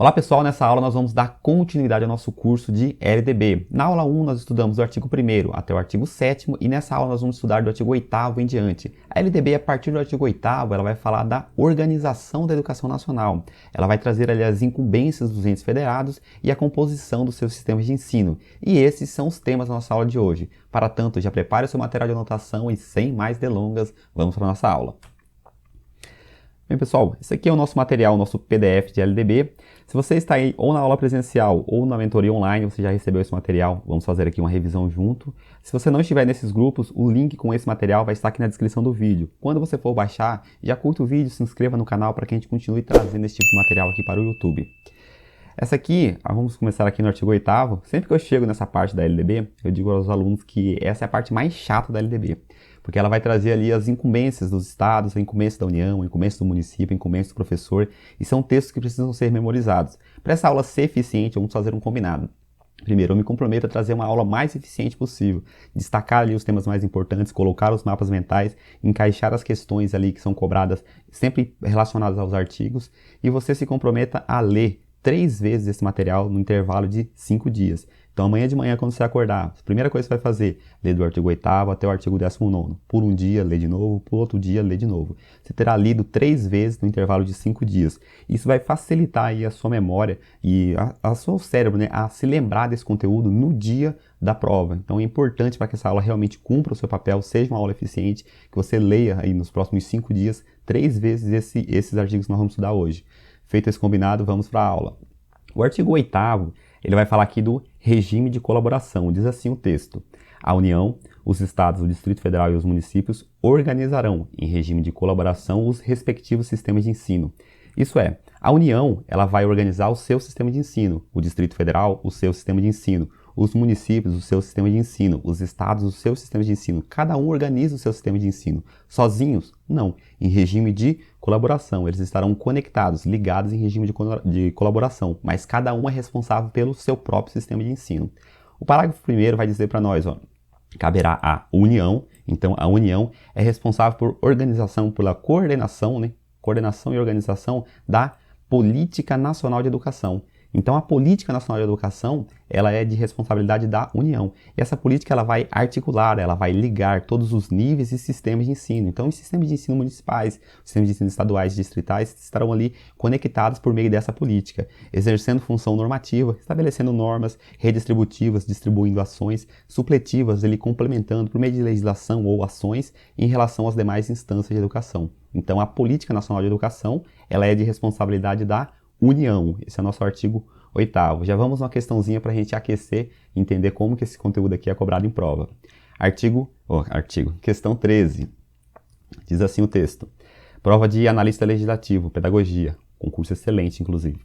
Olá pessoal, nessa aula nós vamos dar continuidade ao nosso curso de LDB. Na aula 1 nós estudamos do artigo 1º até o artigo 7º e nessa aula nós vamos estudar do artigo 8º em diante. A LDB, a partir do artigo 8º, ela vai falar da organização da educação nacional. Ela vai trazer ali as incumbências dos entes federados e a composição dos seus sistemas de ensino. E esses são os temas da nossa aula de hoje. Para tanto, já prepare o seu material de anotação e sem mais delongas, vamos para a nossa aula. Bem pessoal, esse aqui é o nosso material, o nosso PDF de LDB. Se você está aí ou na aula presencial ou na mentoria online, você já recebeu esse material, vamos fazer aqui uma revisão junto. Se você não estiver nesses grupos, o link com esse material vai estar aqui na descrição do vídeo. Quando você for baixar, já curta o vídeo, se inscreva no canal para que a gente continue trazendo esse tipo de material aqui para o YouTube. Essa aqui, vamos começar aqui no artigo 8º. Sempre que eu chego nessa parte da LDB, eu digo aos alunos que essa é a parte mais chata da LDB. Porque ela vai trazer ali as incumbências dos estados, a incumbência da União, a incumbência do município, a incumbência do professor, e são textos que precisam ser memorizados. Para essa aula ser eficiente, vamos fazer um combinado. Primeiro, eu me comprometo a trazer uma aula mais eficiente possível, destacar ali os temas mais importantes, colocar os mapas mentais, encaixar as questões ali que são cobradas, sempre relacionadas aos artigos, e você se comprometa a ler 3 vezes esse material no intervalo de 5 dias. Então amanhã de manhã, quando você acordar, a primeira coisa que você vai fazer, ler do artigo 8º até o artigo 19º. Por um dia, lê de novo, por outro dia, lê de novo. Você terá lido 3 vezes no intervalo de 5 dias. Isso vai facilitar aí a sua memória e a seu cérebro, né, a se lembrar desse conteúdo no dia da prova. Então é importante para que essa aula realmente cumpra o seu papel, seja uma aula eficiente, que você leia aí nos próximos 5 dias 3 vezes esses artigos que nós vamos estudar hoje. Feito esse combinado, vamos para a aula. O artigo 8º, ele vai falar aqui do regime de colaboração. Diz assim o texto: a União, os Estados, o Distrito Federal e os municípios organizarão, em regime de colaboração, os respectivos sistemas de ensino. Isso é, a União ela vai organizar o seu sistema de ensino, o Distrito Federal, o seu sistema de ensino, os municípios, o seu sistema de ensino, os estados, o seu sistema de ensino. Cada um organiza o seu sistema de ensino. Sozinhos? Não. Em regime de colaboração. Eles estarão conectados, ligados em regime de colaboração, mas cada um é responsável pelo seu próprio sistema de ensino. O parágrafo 1º vai dizer para nós, caberá à União, então a União é responsável por organização, pela coordenação, né? Coordenação e organização da Política Nacional de Educação. Então a Política Nacional de Educação, ela é de responsabilidade da União. E essa política ela vai articular, ela vai ligar todos os níveis e sistemas de ensino. Então os sistemas de ensino municipais, os sistemas de ensino estaduais e distritais estarão ali conectados por meio dessa política, exercendo função normativa, estabelecendo normas redistributivas, distribuindo ações supletivas, ali complementando por meio de legislação ou ações em relação às demais instâncias de educação. Então a Política Nacional de Educação, ela é de responsabilidade da União. Esse é o nosso artigo 8º. Já vamos numa questãozinha para a gente aquecer e entender como que esse conteúdo aqui é cobrado em prova. Questão 13. Diz assim o texto. Prova de analista legislativo, pedagogia. Concurso excelente, inclusive.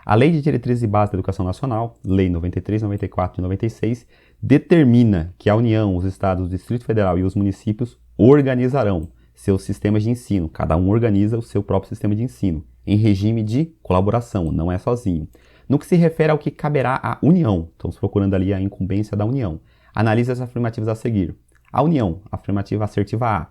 A Lei de Diretrizes e Bases da Educação Nacional, Lei 93, 94 e 96, determina que a União, os Estados, o Distrito Federal e os municípios organizarão seus sistemas de ensino. Cada um organiza o seu próprio sistema de ensino, em regime de colaboração, não é sozinho. No que se refere ao que caberá à União, estamos procurando ali a incumbência da União. Analise as afirmativas a seguir. A União, afirmativa assertiva A,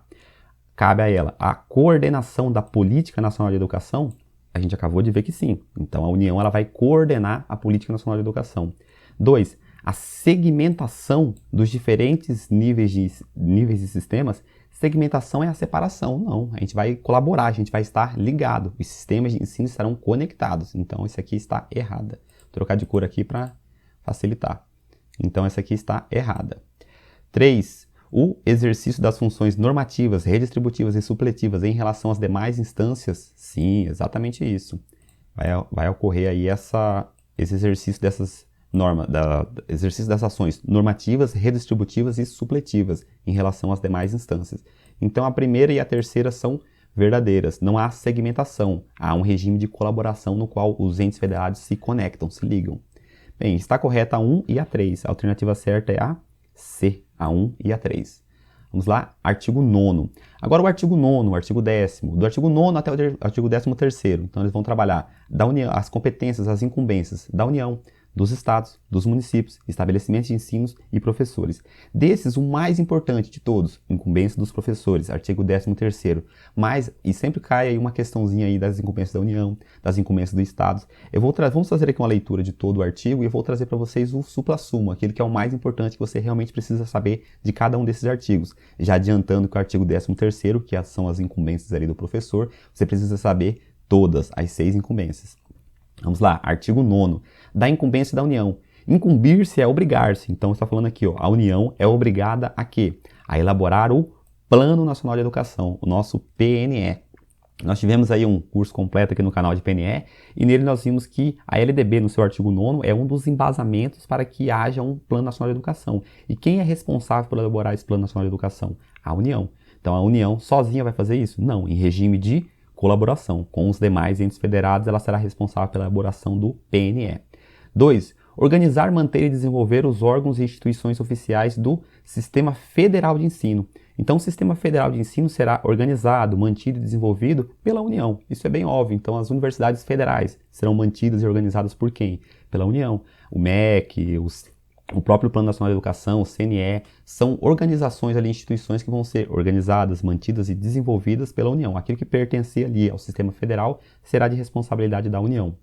cabe a ela a coordenação da Política Nacional de Educação? A gente acabou de ver que sim. Então a União ela vai coordenar a Política Nacional de Educação. 2. A segmentação dos diferentes níveis e sistemas. Segmentação é a separação, não. A gente vai colaborar, a gente vai estar ligado. Os sistemas de ensino estarão conectados. Então, isso aqui está errada. Vou trocar de cor aqui para facilitar. Então, essa aqui está errada. 3. O exercício das funções normativas, redistributivas e supletivas em relação às demais instâncias. Sim, exatamente isso. Vai ocorrer aí esse exercício dessas exercício das ações normativas, redistributivas e supletivas em relação às demais instâncias. Então a primeira e a terceira são verdadeiras, não há segmentação, há um regime de colaboração no qual os entes federados se conectam, se ligam. Bem, está correta a 1 e a 3, a alternativa certa é a C, a 1 e a 3. Vamos lá, artigo 9º. Agora o artigo 9º, o artigo 10º, do artigo 9º até o artigo 13º. Então eles vão trabalhar da União, as competências, as incumbências da União, dos estados, dos municípios, estabelecimentos de ensino e professores. Desses, o mais importante de todos, incumbência dos professores, artigo 13º. Mas, e sempre cai aí uma questãozinha aí das incumbências da União, das incumbências dos estados. Vamos fazer aqui uma leitura de todo o artigo e eu vou trazer para vocês o supra-sumo, aquilo que é o mais importante que você realmente precisa saber de cada um desses artigos. Já adiantando que o artigo 13º, que são as incumbências ali do professor, você precisa saber todas as 6 incumbências. Vamos lá, artigo 9º, da incumbência da União. Incumbir-se é obrigar-se. Então, está falando aqui, ó, a União é obrigada a quê? A elaborar o Plano Nacional de Educação, o nosso PNE. Nós tivemos aí um curso completo aqui no canal de PNE e nele nós vimos que a LDB, no seu artigo 9º, é um dos embasamentos para que haja um Plano Nacional de Educação. E quem é responsável por elaborar esse Plano Nacional de Educação? A União. Então, a União sozinha vai fazer isso? Não, em regime de colaboração. Com os demais entes federados, ela será responsável pela elaboração do PNE. 2. Organizar, manter e desenvolver os órgãos e instituições oficiais do Sistema Federal de Ensino. Então, o Sistema Federal de Ensino será organizado, mantido e desenvolvido pela União. Isso é bem óbvio. Então, as universidades federais serão mantidas e organizadas por quem? Pela União. O MEC, o próprio Plano Nacional de Educação, o CNE, são organizações ali, instituições que vão ser organizadas, mantidas e desenvolvidas pela União. Aquilo que pertencer ali ao sistema federal será de responsabilidade da União.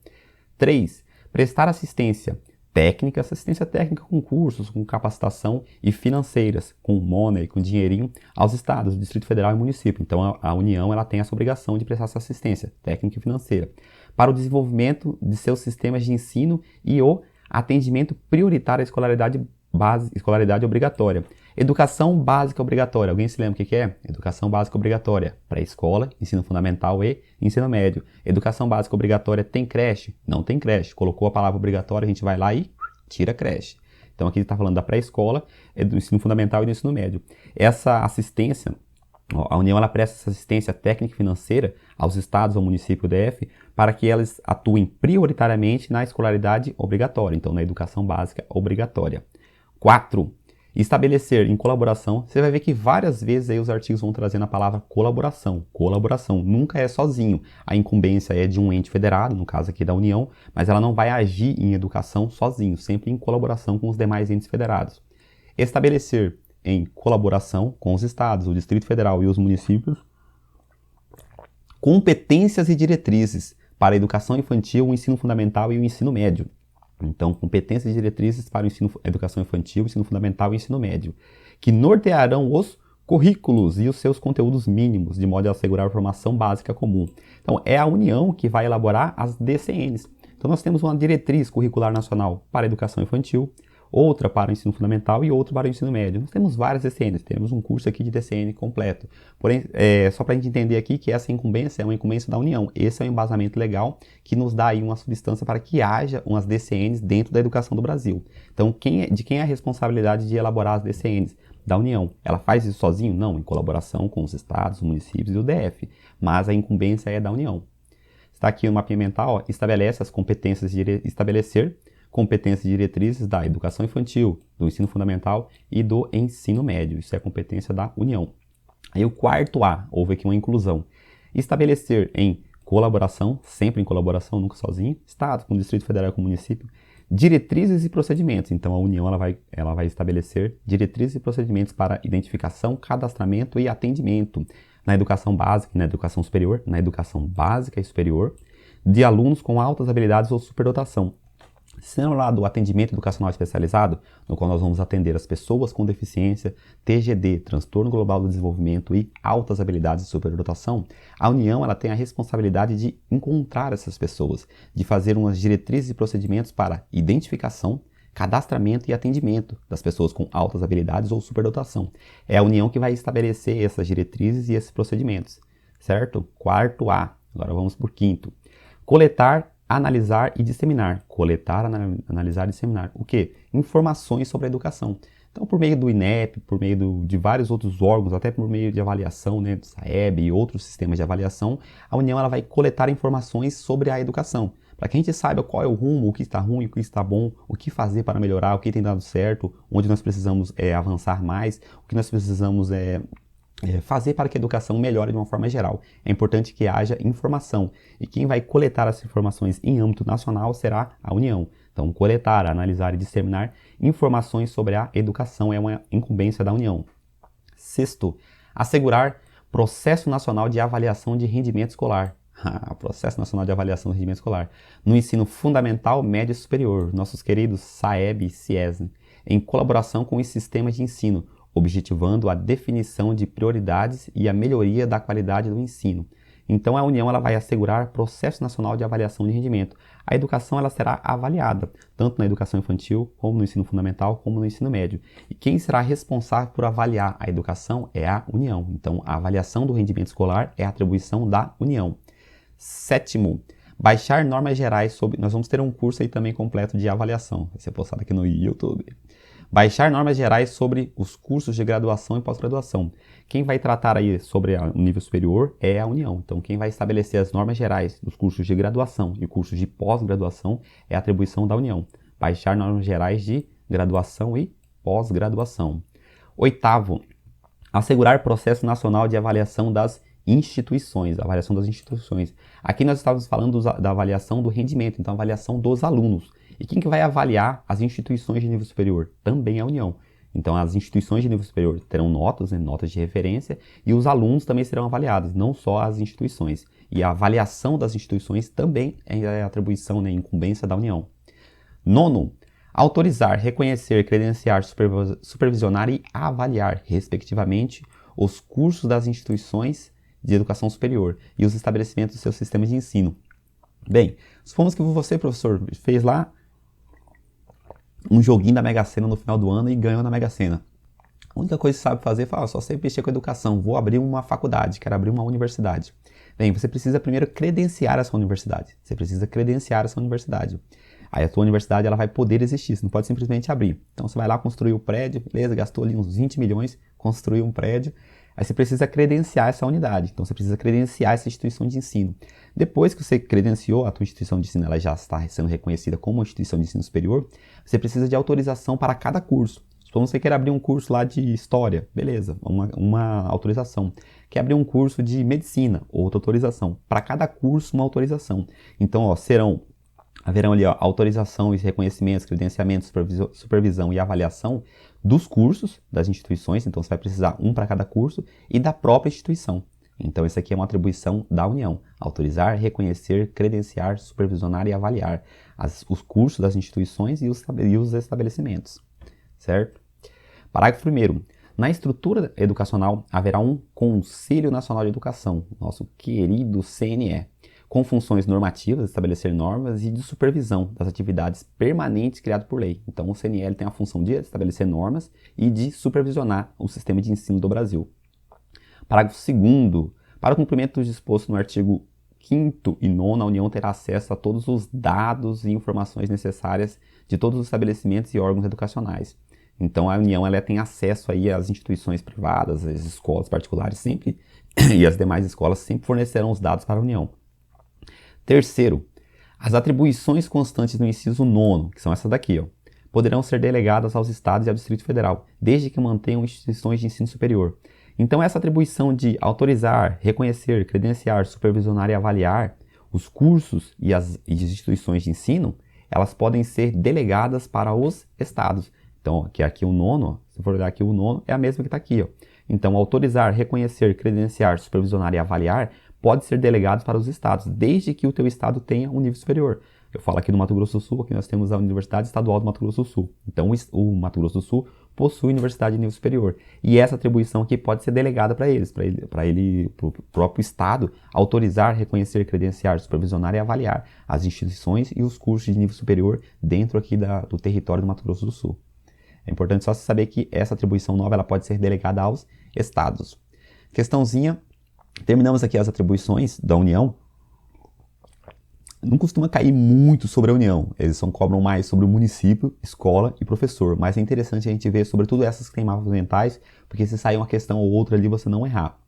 3. Prestar assistência técnica com cursos, com capacitação e financeiras, com money, com dinheirinho aos estados, Distrito Federal e município. Então a União ela tem essa obrigação de prestar essa assistência técnica e financeira para o desenvolvimento de seus sistemas de ensino e o atendimento prioritário à escolaridade obrigatória. Educação básica obrigatória. Alguém se lembra o que é? Educação básica obrigatória. Pré-escola, ensino fundamental e ensino médio. Educação básica obrigatória tem creche? Não tem creche. Colocou a palavra obrigatória, a gente vai lá e tira a creche. Então aqui está falando da pré-escola, do ensino fundamental e do ensino médio. Essa assistência, a União ela presta essa assistência técnica e financeira aos estados, ao município DF, para que elas atuem prioritariamente na escolaridade obrigatória, então na educação básica obrigatória. 4. Estabelecer em colaboração, você vai ver que várias vezes aí os artigos vão trazendo a palavra colaboração. Colaboração, nunca é sozinho. A incumbência é de um ente federado, no caso aqui da União, mas ela não vai agir em educação sozinho, sempre em colaboração com os demais entes federados. Estabelecer em colaboração com os estados, o Distrito Federal e os municípios, competências e diretrizes para a educação infantil, o ensino fundamental e o ensino médio. Então, competências e diretrizes para a educação infantil, ensino fundamental e ensino médio, que nortearão os currículos e os seus conteúdos mínimos, de modo a assegurar a formação básica comum. Então, é a União que vai elaborar as DCNs. Então, nós temos uma diretriz curricular nacional para a educação infantil, outra para o ensino fundamental e outra para o ensino médio. Nós temos várias DCNs, temos um curso aqui de DCN completo. Porém, só para a gente entender aqui que essa incumbência é uma incumbência da União. Esse é um embasamento legal que nos dá aí uma substância para que haja umas DCNs dentro da educação do Brasil. Então, de quem é a responsabilidade de elaborar as DCNs? Da União. Ela faz isso sozinho? Não, em colaboração com os estados, os municípios e o DF. Mas a incumbência é da União. Está aqui no mapinha mental, ó, estabelece as competências de estabelecer competências e diretrizes da educação infantil, do ensino fundamental e do ensino médio. Isso é competência da União. Aí o quarto A, houve aqui uma inclusão. Estabelecer em colaboração, sempre em colaboração, nunca sozinho, Estado, com o Distrito Federal e com o município, diretrizes e procedimentos. Então a União ela vai estabelecer diretrizes e procedimentos para identificação, cadastramento e atendimento na educação básica e na educação superior, na educação básica e superior, de alunos com altas habilidades ou superdotação. Sendo lá do atendimento educacional especializado, no qual nós vamos atender as pessoas com deficiência, TGD, transtorno global do desenvolvimento e altas habilidades de superdotação, a União ela tem a responsabilidade de encontrar essas pessoas, de fazer umas diretrizes e procedimentos para identificação, cadastramento e atendimento das pessoas com altas habilidades ou superdotação. É a União que vai estabelecer essas diretrizes e esses procedimentos, certo? Quarto A. Agora vamos para o quinto. Coletar, analisar e disseminar. Coletar, analisar e disseminar. O quê? Informações sobre a educação. Então, por meio do INEP, por meio de vários outros órgãos, até por meio de avaliação, né, do SAEB e outros sistemas de avaliação, a União ela vai coletar informações sobre a educação, para que a gente saiba qual é o rumo, o que está ruim, o que está bom, o que fazer para melhorar, o que tem dado certo, onde nós precisamos avançar mais, o que nós precisamos fazer para que a educação melhore de uma forma geral. É importante que haja informação. E quem vai coletar essas informações em âmbito nacional será a União. Então, coletar, analisar e disseminar informações sobre a educação é uma incumbência da União. Sexto, assegurar Processo Nacional de Avaliação de Rendimento Escolar. Processo Nacional de Avaliação de Rendimento Escolar. No ensino fundamental, médio e superior, nossos queridos SAEB e CIESN, em colaboração com os sistemas de ensino, objetivando a definição de prioridades e a melhoria da qualidade do ensino. Então, a União ela vai assegurar Processo Nacional de Avaliação de Rendimento. A educação ela será avaliada, tanto na educação infantil, como no ensino fundamental, como no ensino médio. E quem será responsável por avaliar a educação é a União. Então, a avaliação do rendimento escolar é a atribuição da União. Sétimo, baixar normas gerais sobre... Nós vamos ter um curso aí também completo de avaliação. Vai ser postado aqui no YouTube. Baixar normas gerais sobre os cursos de graduação e pós-graduação. Quem vai tratar aí sobre o nível superior é a União. Então, quem vai estabelecer as normas gerais dos cursos de graduação e cursos de pós-graduação é a atribuição da União. Baixar normas gerais de graduação e pós-graduação. Oitavo, assegurar processo nacional de avaliação das instituições, avaliação das instituições. Aqui nós estávamos falando da avaliação do rendimento, então a avaliação dos alunos. E quem que vai avaliar as instituições de nível superior? Também a União. Então as instituições de nível superior terão notas, né, notas de referência, e os alunos também serão avaliados, não só as instituições. E a avaliação das instituições também é atribuição, né, incumbência da União. Nono, autorizar, reconhecer, credenciar, supervisionar e avaliar, respectivamente, os cursos das instituições de educação superior e os estabelecimentos do seu sistema de ensino. Bem, supomos que você, professor, fez lá um joguinho da Mega Sena no final do ano e ganhou na Mega Sena. A única coisa que você sabe fazer é só sei mexer com educação, vou abrir uma faculdade, quero abrir uma universidade. Bem, você precisa primeiro credenciar essa universidade. Aí a tua universidade ela vai poder existir, você não pode simplesmente abrir. Então você vai lá construir o prédio, beleza, gastou ali uns 20 milhões, construiu um prédio. Aí você precisa credenciar essa unidade, então você precisa credenciar essa instituição de ensino. Depois que você credenciou, a tua instituição de ensino ela já está sendo reconhecida como uma instituição de ensino superior, você precisa de autorização para cada curso. Então você quer abrir um curso lá de história, beleza, uma autorização. Quer abrir um curso de medicina, outra autorização. Para cada curso, uma autorização. Então, haverão ali autorização e reconhecimentos, credenciamentos, supervisão e avaliação dos cursos das instituições, então você vai precisar um para cada curso, e da própria instituição. Então isso aqui é uma atribuição da União, autorizar, reconhecer, credenciar, supervisionar e avaliar os cursos das instituições e os estabelecimentos, certo? Parágrafo 1º. Na estrutura educacional haverá um Conselho Nacional de Educação, nosso querido CNE, com funções normativas, estabelecer normas, e de supervisão das atividades permanentes criadas por lei. Então, o CNL tem a função de estabelecer normas e de supervisionar o sistema de ensino do Brasil. Parágrafo 2º. Para o cumprimento do disposto no artigo 5º e 9º, a União terá acesso a todos os dados e informações necessárias de todos os estabelecimentos e órgãos educacionais. Então, a União ela tem acesso aí às instituições privadas, às escolas particulares sempre, e as demais escolas sempre fornecerão os dados para a União. Terceiro, as atribuições constantes no inciso 9º, que são essas daqui, poderão ser delegadas aos Estados e ao Distrito Federal, desde que mantenham instituições de ensino superior. Então, essa atribuição de autorizar, reconhecer, credenciar, supervisionar e avaliar os cursos e as instituições de ensino, elas podem ser delegadas para os Estados. Então, aqui o 9º, se for olhar aqui o 9º, é a mesma que está aqui. Então, autorizar, reconhecer, credenciar, supervisionar e avaliar pode ser delegado para os estados, desde que o teu estado tenha um nível superior. Eu falo aqui no Mato Grosso do Sul, aqui nós temos a Universidade Estadual do Mato Grosso do Sul. Então, o Mato Grosso do Sul possui universidade de nível superior. E essa atribuição aqui pode ser delegada para eles, para o próprio estado, autorizar, reconhecer, credenciar, supervisionar e avaliar as instituições e os cursos de nível superior dentro aqui do território do Mato Grosso do Sul. É importante só você saber que essa atribuição nova ela pode ser delegada aos estados. Questãozinha. Terminamos aqui as atribuições da União. Não costuma cair muito sobre a União. Eles cobram mais sobre o município, escola e professor. Mas é interessante a gente ver sobretudo essas que têm mapas mentais, porque se sair uma questão ou outra ali, você não errar.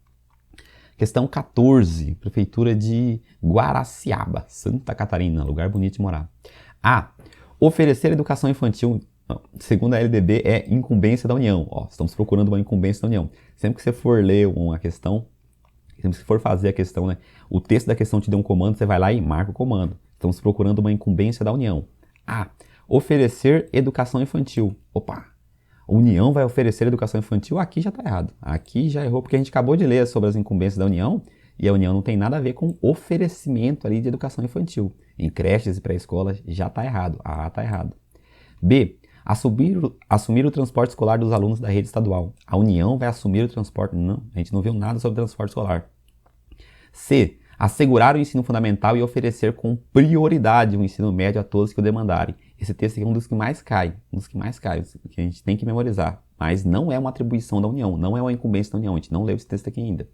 Questão 14. Prefeitura de Guaraciaba, Santa Catarina. Lugar bonito de morar. A. Oferecer educação infantil, segundo a LDB, é incumbência da União. Estamos procurando uma incumbência da União. Sempre que você for ler uma questão, se for fazer a questão, né, o texto da questão te deu um comando, você vai lá e marca o comando. Estamos procurando uma incumbência da União. A. Oferecer educação infantil. Opa! A União vai oferecer educação infantil? Aqui já está errado. Aqui já errou, porque a gente acabou de ler sobre as incumbências da União, e a União não tem nada a ver com oferecimento ali de educação infantil. Em creches e pré-escolas já está errado. A está errado. B. Assumir o transporte escolar dos alunos da rede estadual. A União vai assumir o transporte... Não, a gente não viu nada sobre transporte escolar. C. Assegurar o ensino fundamental e oferecer com prioridade o ensino médio a todos que o demandarem. Esse texto aqui é um dos que mais cai, que a gente tem que memorizar. Mas não é uma atribuição da União, não é uma incumbência da União, a gente não leu esse texto aqui ainda.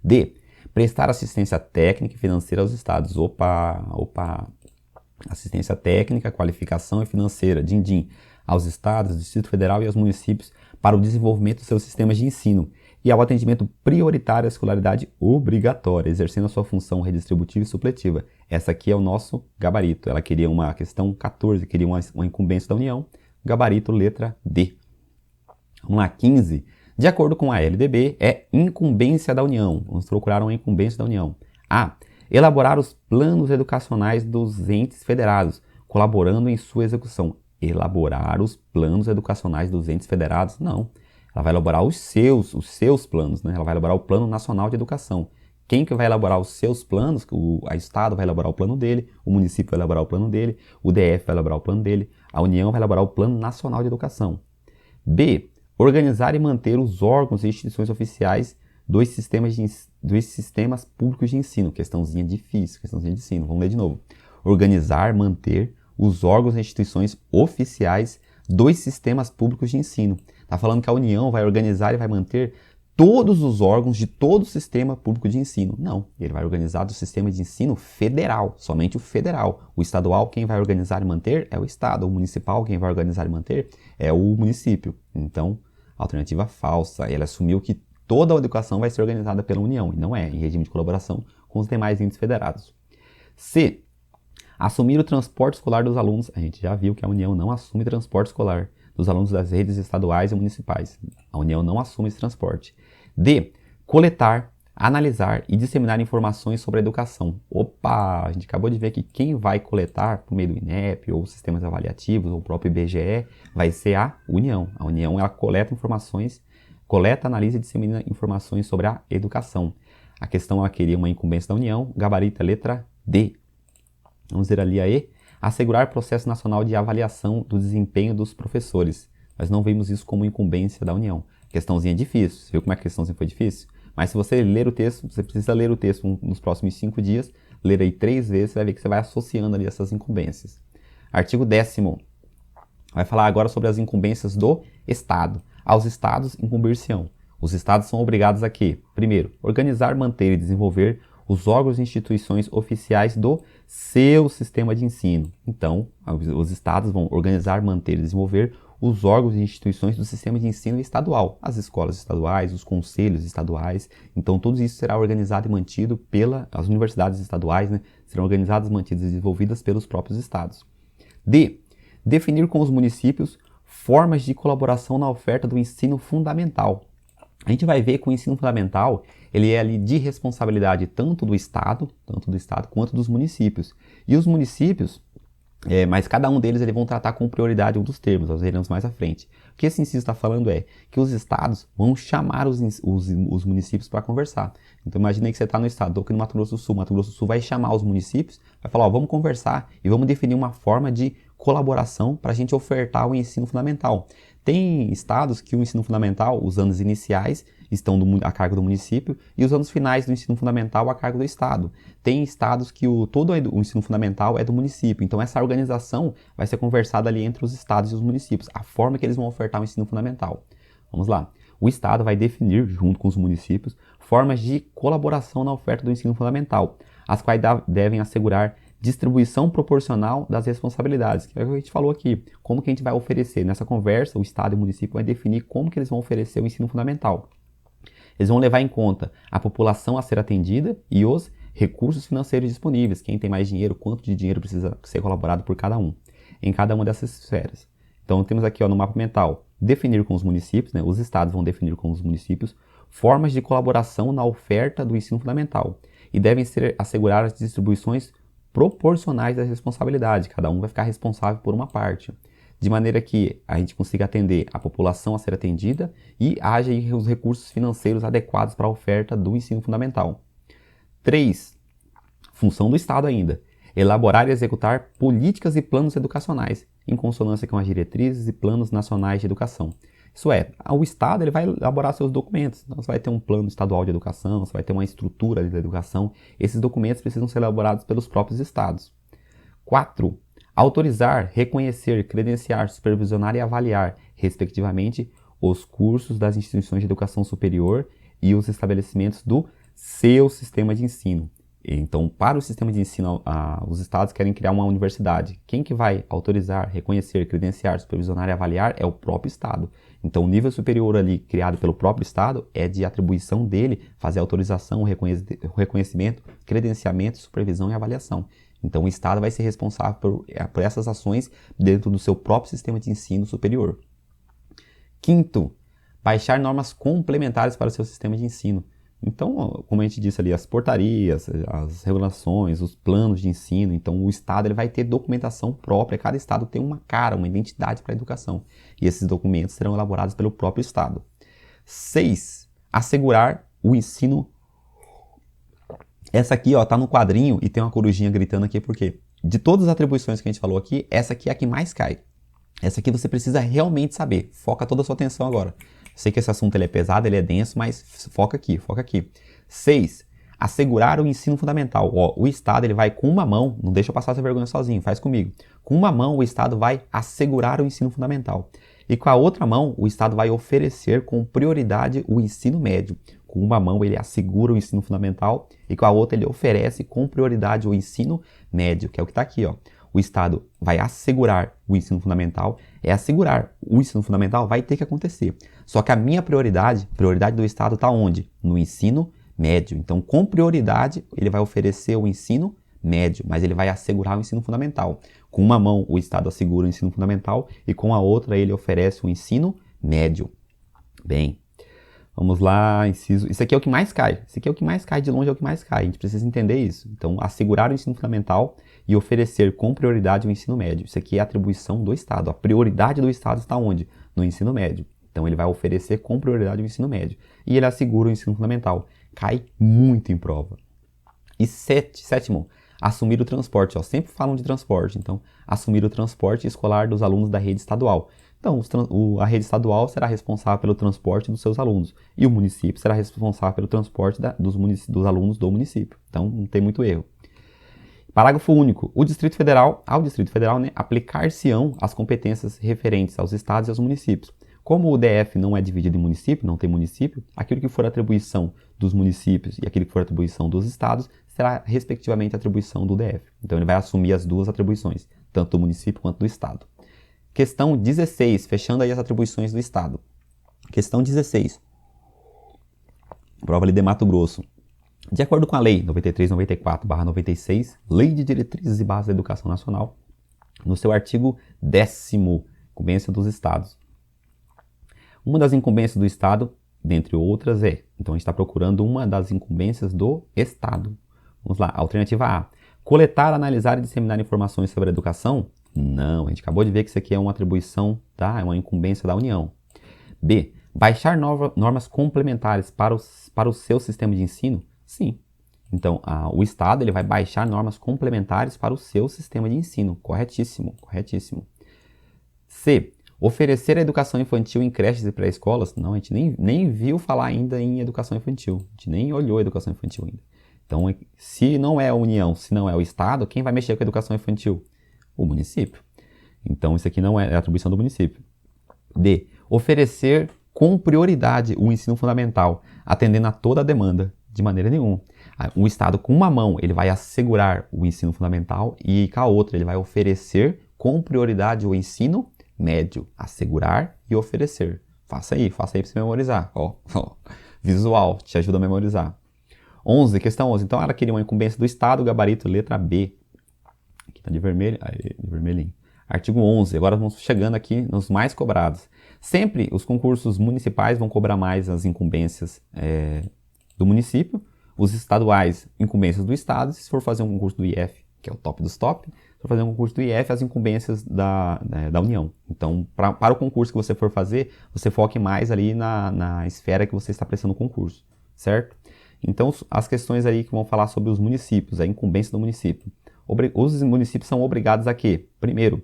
D. Prestar assistência técnica e financeira aos estados. Opa! Assistência técnica, qualificação e financeira, din-din, aos estados, Distrito Federal e aos municípios para o desenvolvimento dos seus sistemas de ensino e ao atendimento prioritário à escolaridade obrigatória, exercendo a sua função redistributiva e supletiva. Essa aqui é o nosso gabarito. Ela queria uma questão 14, queria uma incumbência da União, gabarito letra D. Vamos lá, 15. De acordo com a LDB, é incumbência da União. Vamos procurar uma incumbência da União. A. Elaborar os planos educacionais dos entes federados, colaborando em sua execução. Elaborar os planos educacionais dos entes federados? Não. Ela vai elaborar os seus planos, né? Ela vai elaborar o Plano Nacional de Educação. Quem que vai elaborar os seus planos? O Estado vai elaborar o plano dele, o município vai elaborar o plano dele, o DF vai elaborar o plano dele, a União vai elaborar o Plano Nacional de Educação. B. Organizar e manter os órgãos e instituições oficiais dos sistemas públicos de ensino. Questãozinha difícil, questãozinha de ensino. Vamos ler de novo. Organizar, manter os órgãos e instituições oficiais dos sistemas públicos de ensino. Está falando que a União vai organizar e vai manter todos os órgãos de todo o sistema público de ensino. Não, ele vai organizar do sistema de ensino federal, somente o federal. O estadual, quem vai organizar e manter é o Estado. O municipal, quem vai organizar e manter é o município. Então, alternativa falsa. Ele assumiu que toda a educação vai ser organizada pela União, e não é, em regime de colaboração com os demais entes federados. C. Assumir o transporte escolar dos alunos. A gente já viu que a União não assume transporte escolar dos alunos das redes estaduais e municipais. A União não assume esse transporte. D. Coletar, analisar e disseminar informações sobre a educação. Opa! A gente acabou de ver que quem vai coletar por meio do INEP ou sistemas avaliativos ou o próprio IBGE vai ser a União. A União ela coleta informações, analisa e dissemina informações sobre a educação. A questão ela queria uma incumbência da União, gabarito letra D. Vamos ver ali a E. Assegurar processo nacional de avaliação do desempenho dos professores. Nós não vimos isso como incumbência da União. Questãozinha difícil. Você viu como é que a questãozinha foi difícil? Mas se você ler o texto, você precisa ler o texto nos próximos 5 dias, ler aí 3 vezes, você vai ver que você vai associando ali essas incumbências. Artigo 10º. Vai falar agora sobre as incumbências do Estado. Aos Estados incumbir-se-ão. Os Estados são obrigados a quê? Primeiro, organizar, manter e desenvolver os órgãos e instituições oficiais do seu sistema de ensino. Então, os estados vão organizar, manter e desenvolver os órgãos e instituições do sistema de ensino estadual, as escolas estaduais, os conselhos estaduais. Então, tudo isso será organizado e mantido pelas universidades estaduais, né? Serão organizadas, mantidas e desenvolvidas pelos próprios estados. D. Definir com os municípios formas de colaboração na oferta do ensino fundamental. A gente vai ver que o ensino fundamental ele é ali de responsabilidade tanto do Estado quanto dos municípios. E os municípios, mas cada um deles eles vão tratar com prioridade um dos termos, nós veremos mais à frente. O que esse inciso está falando é que os estados vão chamar os municípios para conversar. Então imagine que você está no estado, estou aqui no Mato Grosso do Sul, Mato Grosso do Sul vai chamar os municípios, vai falar, vamos conversar e vamos definir uma forma de colaboração para a gente ofertar o ensino fundamental. Tem estados que o ensino fundamental, os anos iniciais, estão a cargo do município e os anos finais do ensino fundamental a cargo do estado. Tem estados que todo o ensino fundamental é do município. Então essa organização vai ser conversada ali entre os estados e os municípios, a forma que eles vão ofertar o ensino fundamental. Vamos lá. O estado vai definir, junto com os municípios, formas de colaboração na oferta do ensino fundamental, as quais devem assegurar distribuição proporcional das responsabilidades, que é o que a gente falou aqui, como que a gente vai oferecer. Nessa conversa, o Estado e o município vão definir como que eles vão oferecer o ensino fundamental. Eles vão levar em conta a população a ser atendida e os recursos financeiros disponíveis, quem tem mais dinheiro, quanto de dinheiro precisa ser colaborado por cada um, em cada uma dessas esferas. Então temos aqui no mapa mental, definir com os municípios, né, os estados vão definir com os municípios formas de colaboração na oferta do ensino fundamental e devem ser assegurar as distribuições proporcionais da responsabilidade, cada um vai ficar responsável por uma parte, de maneira que a gente consiga atender a população a ser atendida e haja aí os recursos financeiros adequados para a oferta do ensino fundamental. 3. Função do Estado ainda. Elaborar e executar políticas e planos educacionais, em consonância com as diretrizes e planos nacionais de educação. Isso é, o Estado ele vai elaborar seus documentos. Então, você vai ter um plano estadual de educação, você vai ter uma estrutura da educação. Esses documentos precisam ser elaborados pelos próprios estados. 4. Autorizar, reconhecer, credenciar, supervisionar e avaliar, respectivamente, os cursos das instituições de educação superior e os estabelecimentos do seu sistema de ensino. Então, para o sistema de ensino, os estados querem criar uma universidade. Quem que vai autorizar, reconhecer, credenciar, supervisionar e avaliar é o próprio estado. Então, o nível superior ali, criado pelo próprio estado, é de atribuição dele fazer autorização, reconhecimento, credenciamento, supervisão e avaliação. Então, o estado vai ser responsável por essas ações dentro do seu próprio sistema de ensino superior. 5º, baixar normas complementares para o seu sistema de ensino. Então, como a gente disse ali, as portarias, as regulações, os planos de ensino, então o Estado ele vai ter documentação própria, cada Estado tem uma cara, uma identidade para a educação, e esses documentos serão elaborados pelo próprio Estado. 6. Assegurar o ensino. Essa aqui está no quadrinho e tem uma corujinha gritando aqui, porque de todas as atribuições que a gente falou aqui, essa aqui é a que mais cai. Essa aqui você precisa realmente saber, foca toda a sua atenção agora. Sei que esse assunto ele é pesado, ele é denso, mas foca aqui, foca aqui. 6. Assegurar o ensino fundamental. O Estado ele vai com uma mão, não deixa eu passar essa vergonha sozinho, faz comigo. Com uma mão o Estado vai assegurar o ensino fundamental. E com a outra mão o Estado vai oferecer com prioridade o ensino médio. Com uma mão ele assegura o ensino fundamental e com a outra ele oferece com prioridade o ensino médio, que é o que está aqui, ó. O Estado vai assegurar o ensino fundamental, assegurar o ensino fundamental vai ter que acontecer. Só que a minha prioridade do Estado está onde? No ensino médio. Então, com prioridade, ele vai oferecer o ensino médio, mas ele vai assegurar o ensino fundamental. Com uma mão, o Estado assegura o ensino fundamental e com a outra, ele oferece o ensino médio. Bem, vamos lá, inciso. Isso aqui é o que mais cai. Isso aqui é o que mais cai, de longe é o que mais cai. A gente precisa entender isso. Então, assegurar o ensino fundamental e oferecer com prioridade o ensino médio. Isso aqui é a atribuição do Estado. A prioridade do Estado está onde? No ensino médio. Então, ele vai oferecer com prioridade o ensino médio. E ele assegura o ensino fundamental. Cai muito em prova. E 7º, assumir o transporte. Sempre falam de transporte. Então, assumir o transporte escolar dos alunos da rede estadual. Então, a rede estadual será responsável pelo transporte dos seus alunos. E o município será responsável pelo transporte dos alunos do município. Então, não tem muito erro. Parágrafo único. Ao Distrito Federal, aplicar-se-ão as competências referentes aos estados e aos municípios. Como o DF não é dividido em município, não tem município, aquilo que for atribuição dos municípios e aquilo que for atribuição dos estados será, respectivamente, atribuição do DF. Então, ele vai assumir as duas atribuições, tanto do município quanto do estado. Questão 16, fechando aí as atribuições do estado. Questão 16. Prova ali de Mato Grosso. De acordo com a Lei 93/94/96, Lei de Diretrizes e Bases da Educação Nacional, no seu artigo 10º, incumbência dos Estados. Uma das incumbências do Estado, dentre outras, então a gente está procurando uma das incumbências do Estado. Vamos lá, alternativa A. Coletar, analisar e disseminar informações sobre a educação? Não, a gente acabou de ver que isso aqui é uma atribuição, é uma incumbência da União. B. Baixar normas complementares para o seu sistema de ensino? Sim. Então, o Estado ele vai baixar normas complementares para o seu sistema de ensino. Corretíssimo, corretíssimo. C. Oferecer a educação infantil em creches e pré-escolas? Não, a gente nem viu falar ainda em educação infantil. A gente nem olhou a educação infantil ainda. Então, se não é a União, se não é o Estado, quem vai mexer com a educação infantil? O município. Então, isso aqui não é atribuição do município. D. Oferecer com prioridade o ensino fundamental, atendendo a toda a demanda. De maneira nenhuma. O Estado, com uma mão, ele vai assegurar o ensino fundamental e com a outra, ele vai oferecer com prioridade o ensino médio. Assegurar e oferecer. Faça aí para você memorizar. Visual, te ajuda a memorizar. 11, questão 11. Então, ela queria uma incumbência do Estado, gabarito, letra B. Aqui está de vermelho, de vermelhinho. Artigo 11. Agora vamos chegando aqui nos mais cobrados. Sempre os concursos municipais vão cobrar mais as incumbências do município, os estaduais, incumbências do Estado, se for fazer um concurso do IF, que é o top dos top. Para fazer um concurso do IF, as incumbências da União. Então, para o concurso que você for fazer, você foque mais ali na esfera que você está prestando o concurso, certo? Então, as questões aí que vão falar sobre os municípios, a incumbência do município. Os municípios são obrigados a quê? Primeiro,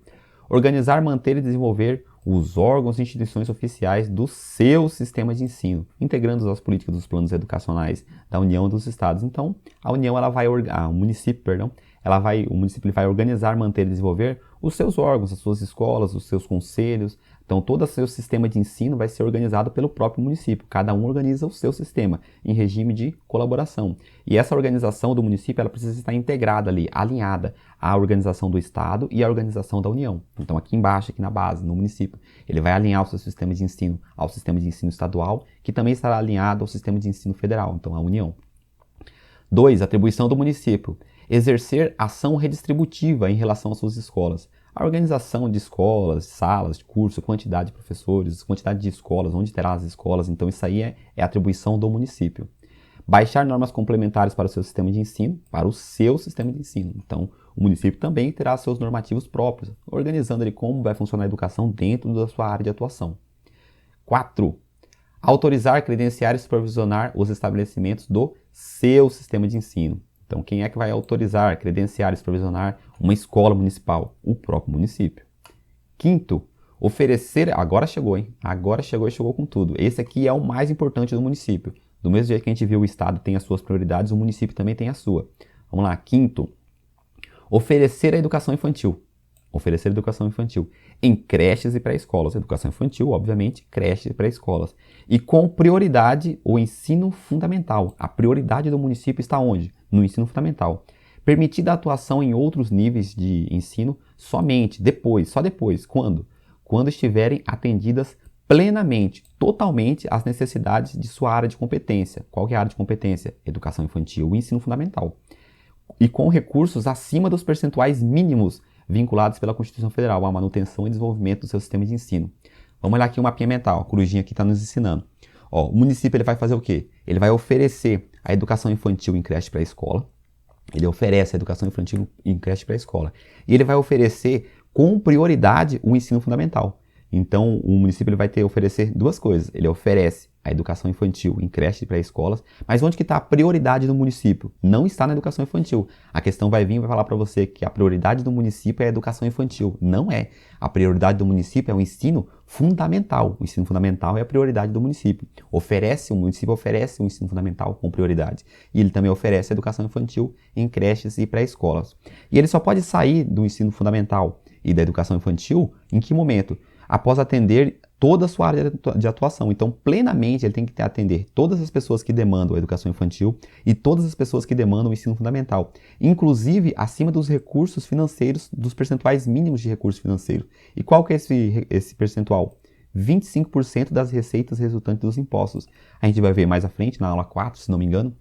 organizar, manter e desenvolver os órgãos e instituições oficiais do seu sistema de ensino, integrando as políticas dos planos educacionais da União e dos Estados. Então, a União, o município, perdão, o município vai organizar, manter e desenvolver os seus órgãos, as suas escolas, os seus conselhos. Então, todo o seu sistema de ensino vai ser organizado pelo próprio município. Cada um organiza o seu sistema em regime de colaboração. E essa organização do município, ela precisa estar integrada ali, alinhada à organização do Estado e à organização da União. Então, aqui embaixo, aqui na base, no município, ele vai alinhar o seu sistema de ensino ao sistema de ensino estadual, que também estará alinhado ao sistema de ensino federal, então à União. 2. Atribuição do município. Exercer ação redistributiva em relação às suas escolas. A organização de escolas, salas de curso, quantidade de professores, quantidade de escolas, onde terá as escolas, então isso aí é atribuição do município. Baixar normas complementares para o seu sistema de ensino, para o seu sistema de ensino. Então, o município também terá seus normativos próprios, organizando ali como vai funcionar a educação dentro da sua área de atuação. 4. Autorizar, credenciar e supervisionar os estabelecimentos do seu sistema de ensino. Então, quem é que vai autorizar, credenciar e supervisionar uma escola municipal? O próprio município. 5. Oferecer... Agora chegou, hein? Agora chegou e chegou com tudo. Esse aqui é o mais importante do município. Do mesmo jeito que a gente viu o Estado tem as suas prioridades, o município também tem a sua. Vamos lá. 5. Oferecer a educação infantil. Oferecer educação infantil em creches e pré-escolas. Educação infantil, obviamente, creches e pré-escolas. E com prioridade o ensino fundamental. A prioridade do município está onde? No ensino fundamental. Permitida a atuação em outros níveis de ensino somente depois, só depois. Quando? Quando estiverem atendidas plenamente, totalmente as necessidades de sua área de competência. Qual que é a área de competência? Educação infantil e ensino fundamental. E com recursos acima dos percentuais mínimos vinculados pela Constituição Federal à manutenção e desenvolvimento do seu sistema de ensino. Vamos olhar aqui o mapinha mental, a corujinha aqui está nos ensinando. Ó, o município ele vai fazer o quê? Ele vai oferecer a educação infantil em creche pré-escola. Ele oferece a educação infantil em creche pré-escola. E ele vai oferecer com prioridade o ensino fundamental. Então, o município ele vai oferecer duas coisas. Ele oferece a educação infantil em creches e pré-escolas, mas onde que está a prioridade do município? Não está na educação infantil. A questão vai vir e vai falar para você que a prioridade do município é a educação infantil. Não é. A prioridade do município é o ensino fundamental. O ensino fundamental é a prioridade do município. O município oferece o ensino fundamental com prioridade. E ele também oferece a educação infantil em creches e pré-escolas. E ele só pode sair do ensino fundamental e da educação infantil em que momento? Após atender toda a sua área de atuação. Então, plenamente, ele tem que atender todas as pessoas que demandam a educação infantil e todas as pessoas que demandam o ensino fundamental, inclusive acima dos recursos financeiros, dos percentuais mínimos de recursos financeiros. E qual que é esse percentual? 25% das receitas resultantes dos impostos. A gente vai ver mais à frente, na aula 4, se não me engano,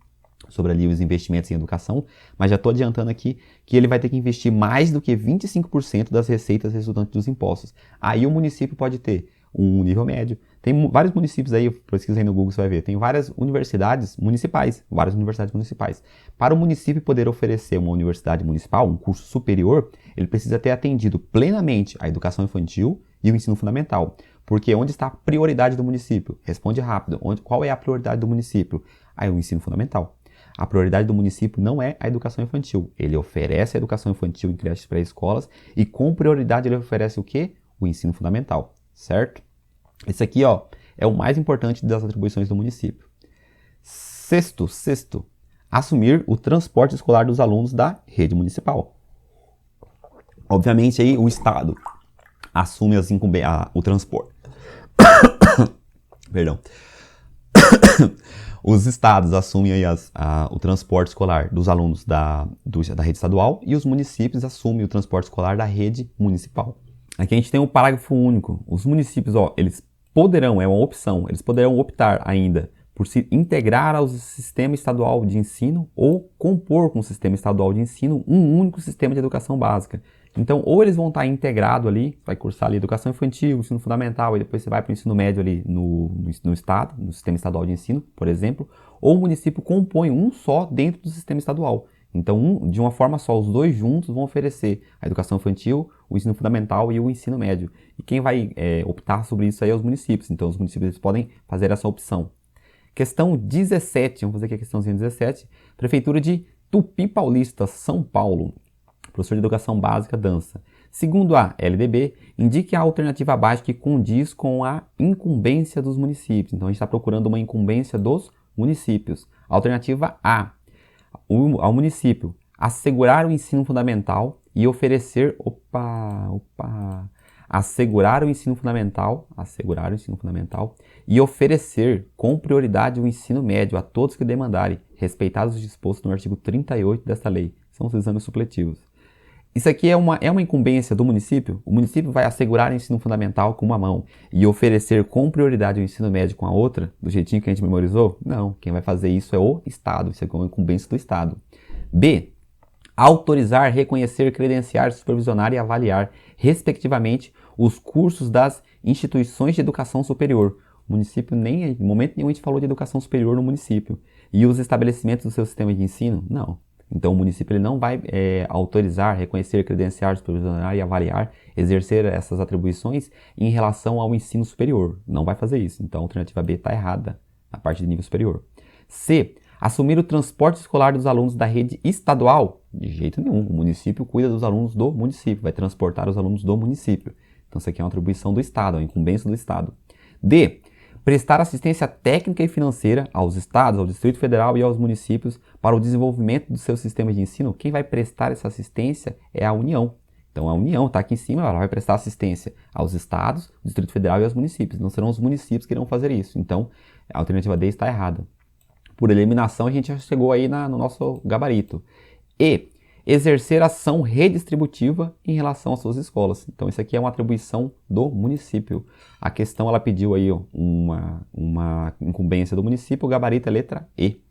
sobre ali os investimentos em educação, mas já estou adiantando aqui que ele vai ter que investir mais do que 25% das receitas resultantes dos impostos. Aí o município pode ter um nível médio. Tem vários municípios aí, pesquisa aí no Google, você vai ver, tem várias universidades municipais, Para o município poder oferecer uma universidade municipal, um curso superior, ele precisa ter atendido plenamente a educação infantil e o ensino fundamental. Porque onde está a prioridade do município? Responde rápido. Qual é a prioridade do município? Aí o ensino fundamental. A prioridade do município não é a educação infantil. Ele oferece a educação infantil em creches pré-escolas e com prioridade ele oferece o quê? O ensino fundamental, certo? Esse aqui, ó, é o mais importante das atribuições do município. Sexto, assumir o transporte escolar dos alunos da rede municipal. Obviamente aí o Estado assume o transporte. Perdão. Os estados assumem aí o transporte escolar dos alunos da rede estadual e os municípios assumem o transporte escolar da rede municipal. Aqui a gente tem um parágrafo único. Os municípios, ó, eles poderão, é uma opção, eles poderão optar ainda por se integrar ao sistema estadual de ensino ou compor com o sistema estadual de ensino um único sistema de educação básica. Então, ou eles vão estar integrados ali, vai cursar ali educação infantil, ensino fundamental, e depois você vai para o ensino médio ali no estado, no sistema estadual de ensino, por exemplo, ou o município compõe um só dentro do sistema estadual. Então, de uma forma só, os dois juntos vão oferecer a educação infantil, o ensino fundamental e o ensino médio. E quem vai optar sobre isso aí é os municípios. Então, os municípios eles podem fazer essa opção. Questão 17, vamos fazer aqui a questãozinha 17. Prefeitura de Tupi Paulista, São Paulo. Professor de Educação Básica, dança. Segundo a LDB, indique a alternativa abaixo que condiz com a incumbência dos municípios. Então, a gente está procurando uma incumbência dos municípios. Alternativa A, ao município assegurar o ensino fundamental e oferecer... assegurar o ensino fundamental e oferecer com prioridade o ensino médio a todos que demandarem, respeitados os dispostos no artigo 38 desta lei. São os exames supletivos. Isso aqui é uma incumbência do município? O município vai assegurar o ensino fundamental com uma mão e oferecer com prioridade o ensino médio com a outra, do jeitinho que a gente memorizou? Não, quem vai fazer isso é o Estado, isso é uma incumbência do Estado. B. Autorizar, reconhecer, credenciar, supervisionar e avaliar, respectivamente, os cursos das instituições de educação superior. O município em momento nenhum a gente falou de educação superior no município. E os estabelecimentos do seu sistema de ensino? Não. Então o município ele não vai autorizar, reconhecer, credenciar, supervisionar e avaliar, exercer essas atribuições em relação ao ensino superior. Não vai fazer isso. Então a alternativa B está errada, na parte de nível superior. C. Assumir o transporte escolar dos alunos da rede estadual? De jeito nenhum. O município cuida dos alunos do município, vai transportar os alunos do município. Então isso aqui é uma atribuição do Estado, é uma incumbência do Estado. D. Prestar assistência técnica e financeira aos estados, ao Distrito Federal e aos municípios para o desenvolvimento dos seus sistemas de ensino. Quem vai prestar essa assistência é a União. Então a União está aqui em cima, ela vai prestar assistência aos estados, ao Distrito Federal e aos municípios. Não serão os municípios que irão fazer isso. Então a alternativa D está errada. Por eliminação a gente já chegou aí no nosso gabarito. E. Exercer ação redistributiva em relação às suas escolas. Então, isso aqui é uma atribuição do município. A questão, ela pediu aí uma incumbência do município, o gabarito é letra E.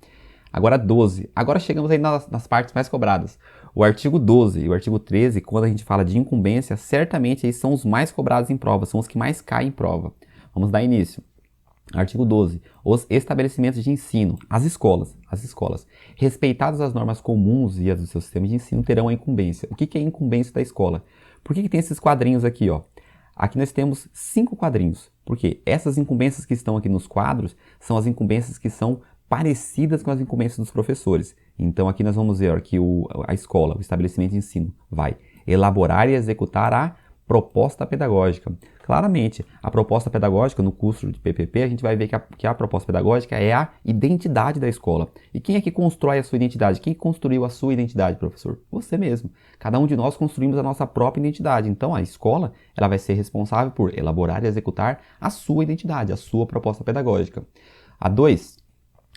Agora, 12. Agora chegamos aí nas partes mais cobradas. O artigo 12 e o artigo 13, quando a gente fala de incumbência, certamente aí são os mais cobrados em prova, são os que mais caem em prova. Vamos dar início. Artigo 12. Os estabelecimentos de ensino, as escolas, respeitadas as normas comuns e as do seu sistema de ensino, terão a incumbência. O que é a incumbência da escola? Por que tem esses quadrinhos aqui, ó? Aqui nós temos 5 quadrinhos. Por quê? Essas incumbências que estão aqui nos quadros são as incumbências que são parecidas com as incumbências dos professores. Então aqui nós vamos ver ó, que a escola, o estabelecimento de ensino, vai elaborar e executar a proposta pedagógica. Claramente, a proposta pedagógica no curso de PPP, a gente vai ver que a proposta pedagógica é a identidade da escola. E quem é que constrói a sua identidade? Quem construiu a sua identidade, professor? Você mesmo. Cada um de nós construímos a nossa própria identidade. Então, a escola ela vai ser responsável por elaborar e executar a sua identidade, a sua proposta pedagógica. A 2,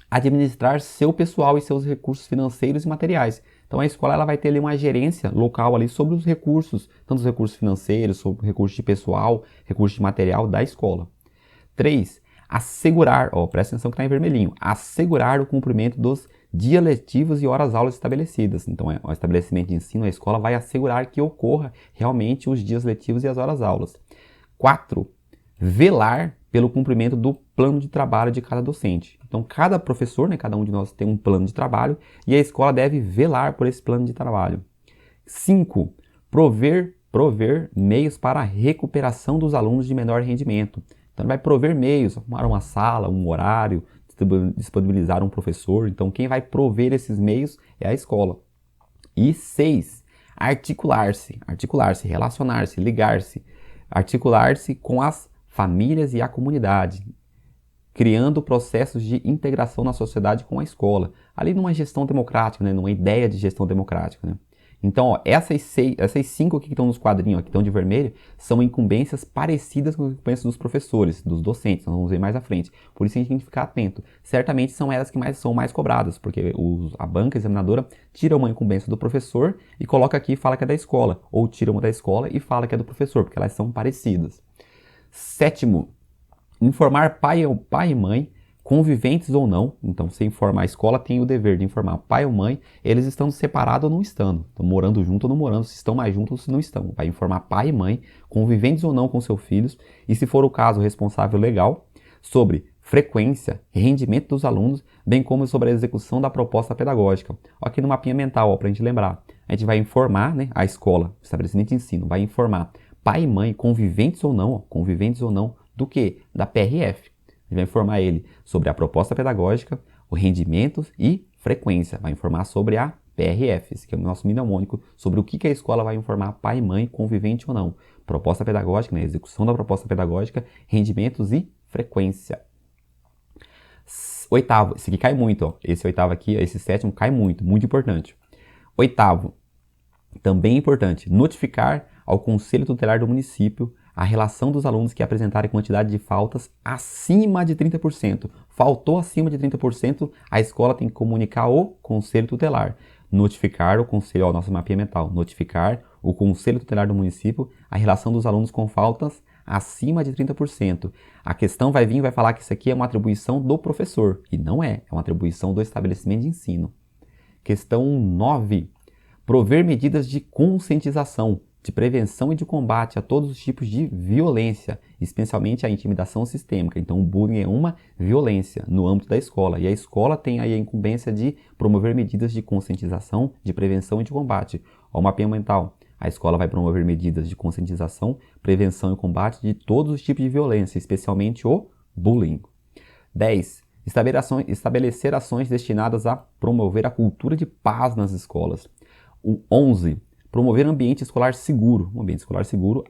administrar seu pessoal e seus recursos financeiros e materiais. Então a escola ela vai ter ali uma gerência local ali sobre os recursos, tanto os recursos financeiros, sobre recursos de pessoal, recursos de material da escola. 3. Assegurar, presta atenção que está em vermelhinho, assegurar o cumprimento dos dias letivos e horas-aulas estabelecidas. Então o estabelecimento de ensino, a escola vai assegurar que ocorra realmente os dias letivos e as horas-aulas. 4. Velar pelo cumprimento do plano de trabalho de cada docente. Então, cada professor, cada um de nós tem um plano de trabalho e a escola deve velar por esse plano de trabalho. 5. Prover meios para a recuperação dos alunos de menor rendimento. Então, vai prover meios, arrumar uma sala, um horário, disponibilizar um professor. Então, quem vai prover esses meios é a escola. E 6. Articular-se, relacionar-se, ligar-se, articular-se com as famílias e a comunidade, criando processos de integração na sociedade com a escola, ali numa gestão democrática, numa ideia de gestão democrática. Então, essas 5 aqui que estão nos quadrinhos, que estão de vermelho, são incumbências parecidas com as incumbências dos professores, dos docentes, nós vamos ver mais à frente. Por isso a gente tem que ficar atento. Certamente são elas que são mais cobradas, porque a banca examinadora tira uma incumbência do professor e coloca aqui e fala que é da escola, ou tira uma da escola e fala que é do professor, porque elas são parecidas. 7. Informar pai e mãe, conviventes ou não. Então, se informar, a escola tem o dever de informar pai ou mãe, eles estão separados ou não estando. Estão morando junto ou não morando, se estão mais juntos ou se não estão. Vai informar pai e mãe, conviventes ou não com seus filhos, e se for o caso, o responsável legal, sobre frequência, rendimento dos alunos, bem como sobre a execução da proposta pedagógica. Aqui no mapinha mental, para a gente lembrar. A gente vai informar, né, a escola, o estabelecimento de ensino, vai informar pai e mãe, conviventes ou não, do que? Da PRF. A gente vai informar ele sobre a proposta pedagógica, o rendimento e frequência. Vai informar sobre a PRF, esse que é o nosso mnemônico, sobre o que a escola vai informar pai e mãe, convivente ou não. Proposta pedagógica, né, execução da proposta pedagógica, rendimentos e frequência. Oitavo, esse aqui cai muito, ó. Esse oitavo aqui, esse sétimo cai muito, muito importante. Oitavo, também importante, notificar ao Conselho Tutelar do município a relação dos alunos que apresentarem quantidade de faltas acima de 30%. Faltou acima de 30%, a escola tem que comunicar ao Conselho Tutelar. Notificar o Conselho, ó, nosso mapinha mental, notificar o Conselho Tutelar do município a relação dos alunos com faltas acima de 30%. A questão vai vir e vai falar que isso aqui é uma atribuição do professor, e não é uma atribuição do estabelecimento de ensino. Questão 9. Prover medidas de conscientização, de prevenção e de combate a todos os tipos de violência, especialmente a intimidação sistêmica. Então, o bullying é uma violência no âmbito da escola, e a escola tem aí a incumbência de promover medidas de conscientização, de prevenção e de combate. Ó, o mapinha mental. A escola vai promover medidas de conscientização, prevenção e combate de todos os tipos de violência, especialmente o bullying. 10. Estabelecer ações destinadas a promover a cultura de paz nas escolas. O 11. Promover um ambiente escolar seguro,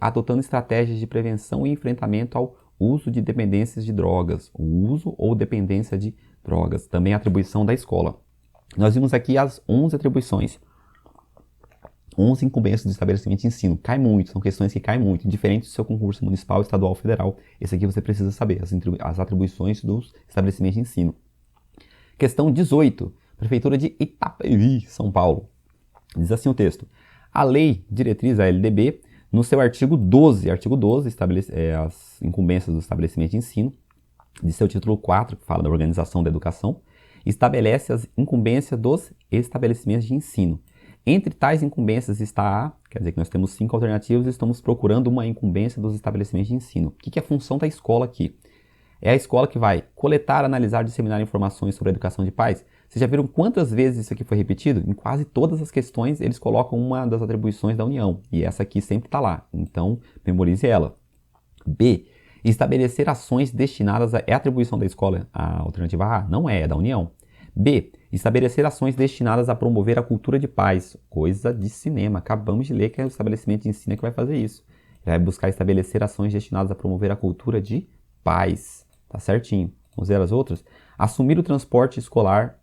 adotando estratégias de prevenção e enfrentamento ao uso de dependências de drogas, o uso ou dependência de drogas, também atribuição da escola. Nós vimos aqui as 11 atribuições. 11 incumbências do estabelecimento de ensino. Cai muito, são questões que caem muito, diferente do seu concurso municipal, estadual, federal. Esse aqui você precisa saber, as atribuições dos estabelecimentos de ensino. Questão 18. Prefeitura de Itapevi, São Paulo. Diz assim o texto. A lei diretriz, a LDB, no seu artigo 12, estabelece as incumbências do estabelecimento de ensino, de seu título 4, que fala da organização da educação, estabelece as incumbências dos estabelecimentos de ensino. Entre tais incumbências está a, quer dizer que nós temos 5 alternativas e estamos procurando uma incumbência dos estabelecimentos de ensino. O que é a função da escola aqui? É a escola que vai coletar, analisar, disseminar informações sobre a educação de pais. Vocês já viram quantas vezes isso aqui foi repetido? Em quase todas as questões eles colocam uma das atribuições da União. E essa aqui sempre está lá. Então, memorize ela. B. Estabelecer ações destinadas a... É a atribuição da escola? A alternativa A? Não é, é da União. B. Estabelecer ações destinadas a promover a cultura de paz. Coisa de cinema. Acabamos de ler que é o estabelecimento de ensino que vai fazer isso. Ele vai buscar estabelecer ações destinadas a promover a cultura de paz. Tá certinho. Vamos ver as outras? Assumir o transporte escolar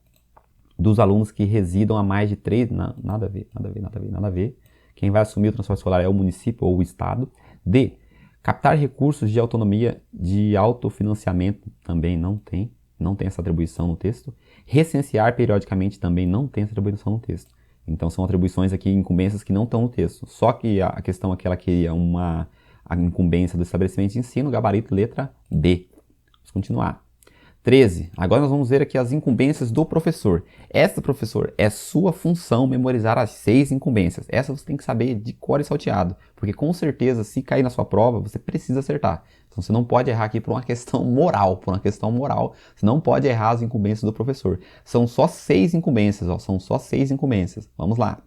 dos alunos que residam a mais de 3... Nada a ver. Quem vai assumir o transporte escolar é o município ou o estado. D. Captar recursos de autonomia de autofinanciamento. Também não tem essa atribuição no texto. Recensear periodicamente também não tem essa atribuição no texto. Então são atribuições aqui, incumbências que não estão no texto. Só que a questão aqui, ela queria a incumbência do estabelecimento de ensino, gabarito, letra B. Vamos continuar. 13. Agora nós vamos ver aqui as incumbências do professor. Essa, professor, é sua função memorizar as 6 incumbências. Essa você tem que saber de cor e salteado, porque com certeza, se cair na sua prova, você precisa acertar. Então você não pode errar aqui por uma questão moral. Você não pode errar as incumbências do professor. São só 6 incumbências, ó. São só 6 incumbências. Vamos lá.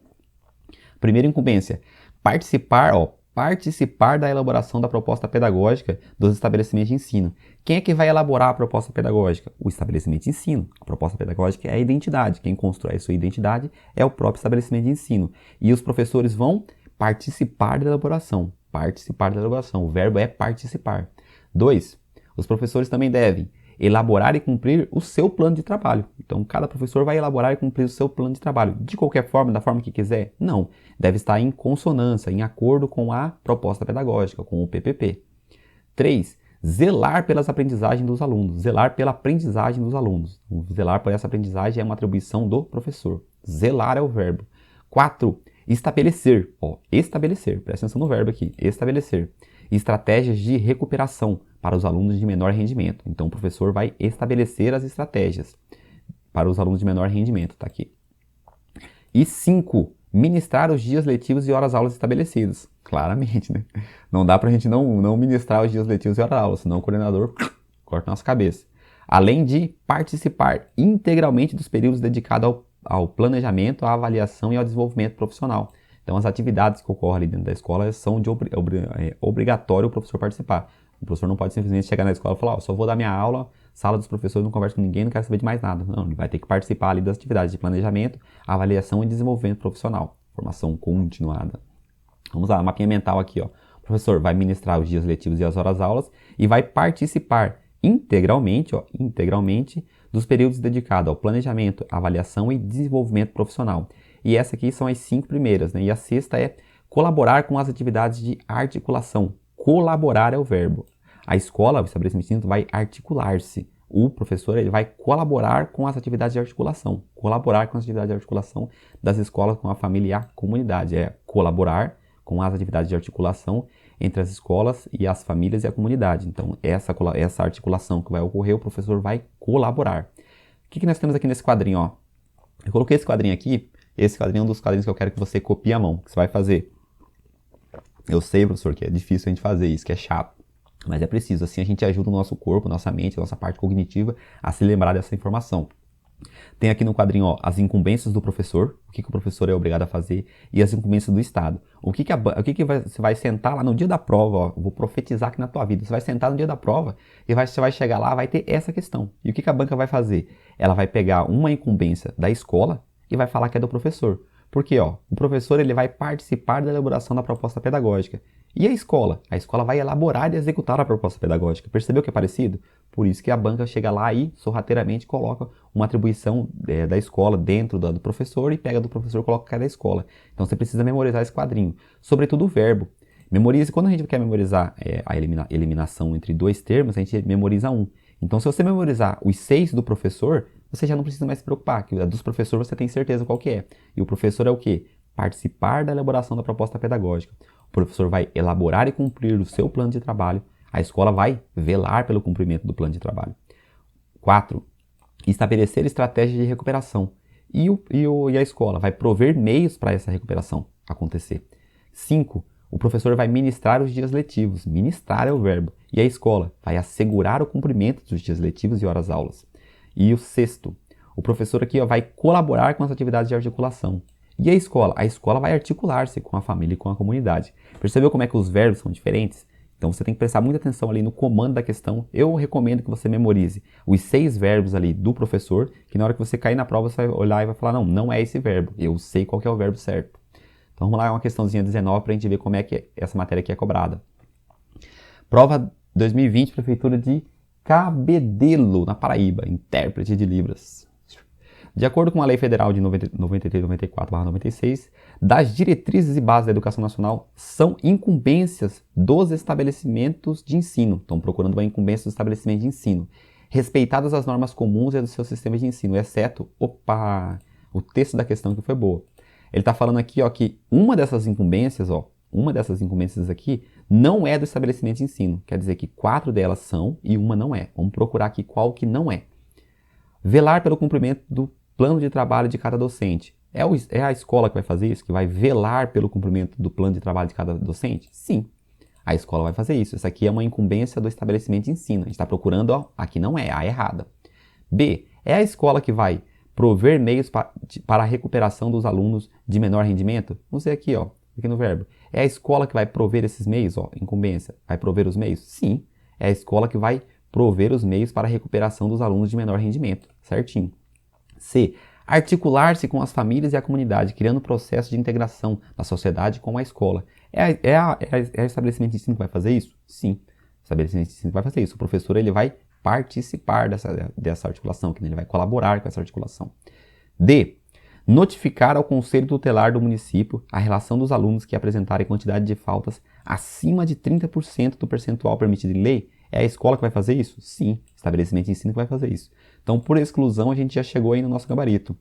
Primeira incumbência. Participar da elaboração da proposta pedagógica dos estabelecimentos de ensino. Quem é que vai elaborar a proposta pedagógica? O estabelecimento de ensino. A proposta pedagógica é a identidade. Quem constrói a sua identidade é o próprio estabelecimento de ensino. E os professores vão participar da elaboração. O verbo é participar. 2. Os professores também devem elaborar e cumprir o seu plano de trabalho. Então, cada professor vai elaborar e cumprir o seu plano de trabalho. De qualquer forma, da forma que quiser? Não. Deve estar em consonância, em acordo com a proposta pedagógica, com o PPP. 3. Zelar pelas aprendizagens dos alunos. Zelar pela aprendizagem dos alunos. Zelar por essa aprendizagem é uma atribuição do professor. Zelar é o verbo. 4. Estabelecer. Estabelecer. Presta atenção no verbo aqui. Estabelecer. Estratégias de recuperação para os alunos de menor rendimento. Então, o professor vai estabelecer as estratégias para os alunos de menor rendimento. Tá aqui. E 5. Ministrar os dias letivos e horas-aulas estabelecidas. Claramente, né? Não dá pra gente não ministrar os dias letivos e horas-aulas, senão o coordenador corta nossa cabeça. além de participar integralmente dos períodos dedicados ao planejamento, à avaliação e ao desenvolvimento profissional. Então, as atividades que ocorrem ali dentro da escola são obrigatório o professor participar. O professor não pode simplesmente chegar na escola e falar, só vou dar minha aula, sala dos professores, não converso com ninguém, não quero saber de mais nada. Não, ele vai ter que participar ali das atividades de planejamento, avaliação e desenvolvimento profissional. Formação continuada. Vamos lá, mapinha mental aqui, ó. O professor vai ministrar os dias letivos e as horas-aulas e vai participar integralmente dos períodos dedicados ao planejamento, avaliação e desenvolvimento profissional. E essa aqui são as 5 primeiras, né? E a sexta é colaborar com as atividades de articulação. Colaborar é o verbo. A escola, o estabelecimento vai articular-se. O professor ele vai colaborar com as atividades de articulação. Colaborar com as atividades de articulação das escolas com a família e a comunidade. É colaborar com as atividades de articulação entre as escolas e as famílias e a comunidade. Então, essa articulação que vai ocorrer, o professor vai colaborar. O que nós temos aqui nesse quadrinho? Ó? Eu coloquei esse quadrinho aqui. Esse quadrinho é um dos quadrinhos que eu quero que você copie à mão, que você vai fazer. Eu sei, professor, que é difícil a gente fazer isso, que é chato, mas é preciso. Assim a gente ajuda o nosso corpo, nossa mente, nossa parte cognitiva a se lembrar dessa informação. Tem aqui no quadrinho ó, as incumbências do professor, o que o professor é obrigado a fazer, e as incumbências do Estado. Você vai sentar lá no dia da prova, ó, vou profetizar aqui na tua vida, você vai sentar no dia da prova e você vai chegar lá, vai ter essa questão. E o que a banca vai fazer? Ela vai pegar uma incumbência da escola e vai falar que é do professor. Porque ó, o professor ele vai participar da elaboração da proposta pedagógica. E a escola? A escola vai elaborar e executar a proposta pedagógica. Percebeu que é parecido? Por isso que a banca chega lá e sorrateiramente coloca uma atribuição da escola dentro do professor e pega do professor e coloca que é da escola. Então você precisa memorizar esse quadrinho. Sobretudo o verbo. Memorize, quando a gente quer memorizar a eliminação entre dois termos, a gente memoriza um. Então se você memorizar os 6 do professor, você já não precisa mais se preocupar, que a dos professores você tem certeza qual que é. E o professor é o quê? Participar da elaboração da proposta pedagógica. O professor vai elaborar e cumprir o seu plano de trabalho. A escola vai velar pelo cumprimento do plano de trabalho. 4. Estabelecer estratégias de recuperação. E a escola vai prover meios para essa recuperação acontecer. 5. O professor vai ministrar os dias letivos. Ministrar é o verbo. E a escola vai assegurar o cumprimento dos dias letivos e horas-aulas. E o 6º, o professor aqui ó, vai colaborar com as atividades de articulação. E a escola? A escola vai articular-se com a família e com a comunidade. Percebeu como é que os verbos são diferentes? Então você tem que prestar muita atenção ali no comando da questão. Eu recomendo que você memorize os 6 verbos ali do professor, que na hora que você cair na prova você vai olhar e vai falar, não é esse verbo, eu sei qual que é o verbo certo. Então vamos lá, é uma questãozinha 19 para a gente ver como é que essa matéria aqui é cobrada. Prova 2020, Prefeitura de Cabedelo, na Paraíba, intérprete de Libras. De acordo com a Lei Federal de 93/94/96, das diretrizes e bases da educação nacional são incumbências dos estabelecimentos de ensino. Estão procurando uma incumbência dos estabelecimentos de ensino. Respeitadas as normas comuns e dos seus sistemas de ensino, exceto, o texto da questão que foi boa. Ele está falando aqui ó, que uma dessas incumbências aqui não é do estabelecimento de ensino. Quer dizer que 4 delas são e uma não é. Vamos procurar aqui qual que não é. Velar pelo cumprimento do plano de trabalho de cada docente. É a escola que vai fazer isso? Que vai velar pelo cumprimento do plano de trabalho de cada docente? Sim. A escola vai fazer isso. Isso aqui é uma incumbência do estabelecimento de ensino. A gente está procurando, ó, aqui não é, a errada. B. É a escola que vai prover meios para a recuperação dos alunos de menor rendimento? Vamos ver aqui, ó, aqui no verbo. É a escola que vai prover esses meios, ó, incumbência. Vai prover os meios? Sim. É a escola que vai prover os meios para a recuperação dos alunos de menor rendimento. Certinho. C. Articular-se com as famílias e a comunidade, criando processo de integração da sociedade com a escola. É o estabelecimento de ensino que vai fazer isso? Sim. O estabelecimento de ensino vai fazer isso. O professor ele vai participar dessa articulação, que ele vai colaborar com essa articulação. D. Notificar ao Conselho Tutelar do município a relação dos alunos que apresentarem quantidade de faltas acima de 30% do percentual permitido em lei. É a escola que vai fazer isso? Sim. O estabelecimento de ensino que vai fazer isso. Então, por exclusão, a gente já chegou aí no nosso gabarito.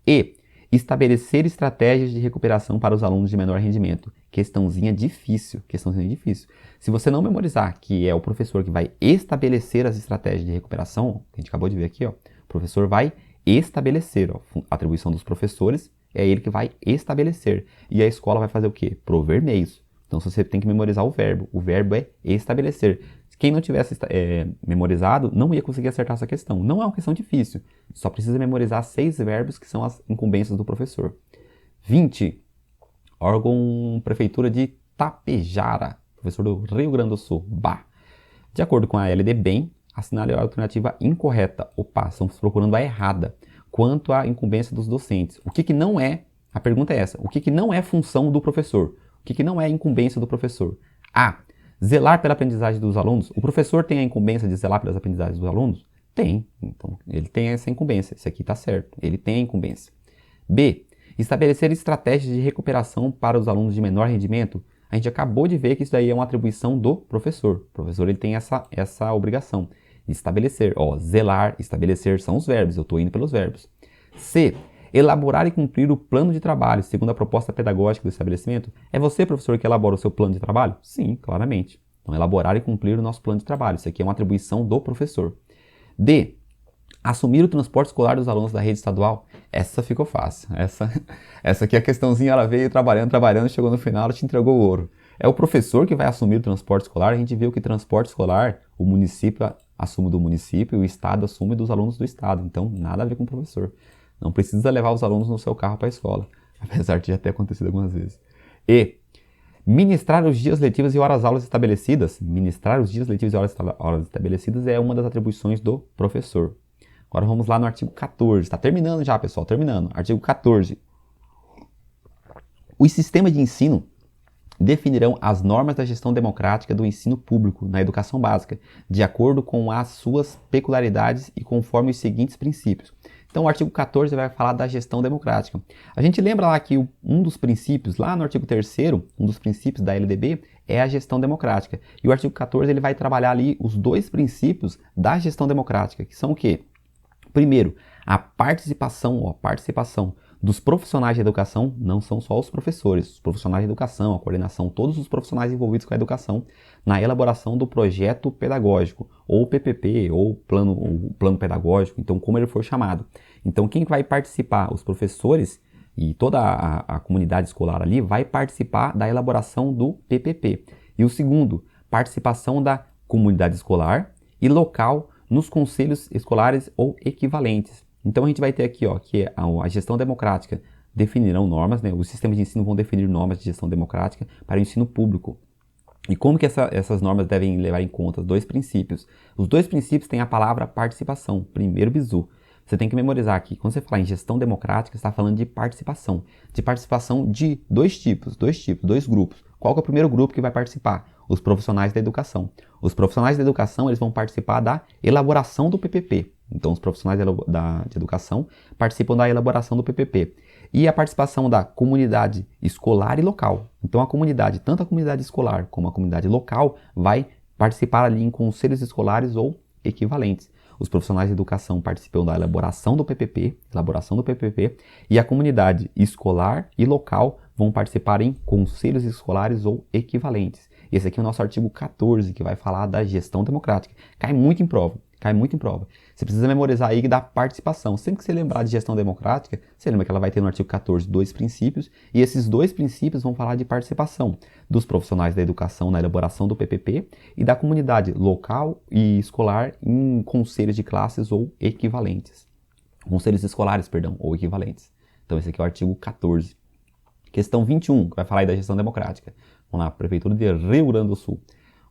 E. Estabelecer estratégias de recuperação para os alunos de menor rendimento. Questãozinha difícil. Se você não memorizar que é o professor que vai estabelecer as estratégias de recuperação, que a gente acabou de ver aqui, ó, o professor vai estabelecer, ó, a atribuição dos professores é ele que vai estabelecer. E a escola vai fazer o quê? Prover meios. Então você tem que memorizar o verbo. O verbo é estabelecer. Quem não tivesse memorizado não ia conseguir acertar essa questão. Não é uma questão difícil, só precisa memorizar 6 verbos que são as incumbências do professor. 20. Órgão Prefeitura de Tapejara, professor do Rio Grande do Sul. Bah. De acordo com a LDBem, assinale a alternativa incorreta. Opa, estamos procurando a errada. Quanto à incumbência dos docentes. O que não é, a pergunta é essa, o que não é função do professor? O que não é incumbência do professor? A. Zelar pela aprendizagem dos alunos. O professor tem a incumbência de zelar pelas aprendizagens dos alunos? Tem. Então, ele tem essa incumbência. Esse aqui está certo. Ele tem a incumbência. B. Estabelecer estratégias de recuperação para os alunos de menor rendimento. A gente acabou de ver que isso daí é uma atribuição do professor. O professor ele tem essa obrigação de estabelecer. Zelar, estabelecer são os verbos. Eu estou indo pelos verbos. C. Elaborar e cumprir o plano de trabalho, segundo a proposta pedagógica do estabelecimento. É você, professor, que elabora o seu plano de trabalho? Sim, claramente. Então, elaborar e cumprir o nosso plano de trabalho. Isso aqui é uma atribuição do professor. D. Assumir o transporte escolar dos alunos da rede estadual. Essa ficou fácil. Essa aqui a questãozinha, ela veio trabalhando, chegou no final, ela te entregou o ouro. É o professor que vai assumir o transporte escolar. A gente viu que transporte escolar, o município assume do município e o estado assume dos alunos do estado. Então, nada a ver com o professor. Não precisa levar os alunos no seu carro para a escola, apesar de já ter acontecido algumas vezes. E ministrar os dias letivos e horas-aulas estabelecidas. Ministrar os dias letivos e horas estabelecidas é uma das atribuições do professor. Agora vamos lá no artigo 14. Está terminando já, pessoal, terminando. Artigo 14. Os sistemas de ensino definirão as normas da gestão democrática do ensino público na educação básica, de acordo com as suas peculiaridades e conforme os seguintes princípios. Então, o artigo 14 vai falar da gestão democrática. A gente lembra lá que um dos princípios, lá no artigo 3º, um dos princípios da LDB é a gestão democrática. E o artigo 14 ele vai trabalhar ali os 2 princípios da gestão democrática, que são o quê? Primeiro, a participação dos profissionais de educação, não são só os professores, os profissionais de educação, a coordenação, todos os profissionais envolvidos com a educação, na elaboração do projeto pedagógico, ou PPP, ou plano pedagógico, então como ele for chamado. Então quem vai participar? Os professores e toda a comunidade escolar ali vai participar da elaboração do PPP. E o segundo, participação da comunidade escolar e local nos conselhos escolares ou equivalentes. Então a gente vai ter aqui que a gestão democrática definirão normas, né? Os sistemas de ensino vão definir normas de gestão democrática para o ensino público. E como que essas normas devem levar em conta 2 princípios? Os 2 princípios têm a palavra participação, primeiro bizu. Você tem que memorizar aqui, quando você falar em gestão democrática, você está falando de participação de 2 tipos, 2 grupos. Qual que é o primeiro grupo que vai participar? Os profissionais da educação. Os profissionais da educação eles vão participar da elaboração do PPP. Então, os profissionais de educação participam da elaboração do PPP. E a participação da comunidade escolar e local. Então, a comunidade, tanto a comunidade escolar como a comunidade local, vai participar ali em conselhos escolares ou equivalentes. Os profissionais de educação participam da elaboração do PPP, e a comunidade escolar e local vão participar em conselhos escolares ou equivalentes. Esse aqui é o nosso artigo 14, que vai falar da gestão democrática. Cai muito em prova. Você precisa memorizar aí da participação. Sempre que você lembrar de gestão democrática, você lembra que ela vai ter no artigo 14 2 princípios, e esses 2 princípios vão falar de participação dos profissionais da educação na elaboração do PPP e da comunidade local e escolar em conselhos de classes ou equivalentes. Conselhos escolares, perdão, ou equivalentes. Então esse aqui é o artigo 14. Questão 21, que vai falar aí da gestão democrática. Vamos lá, Prefeitura de Rio Grande do Sul.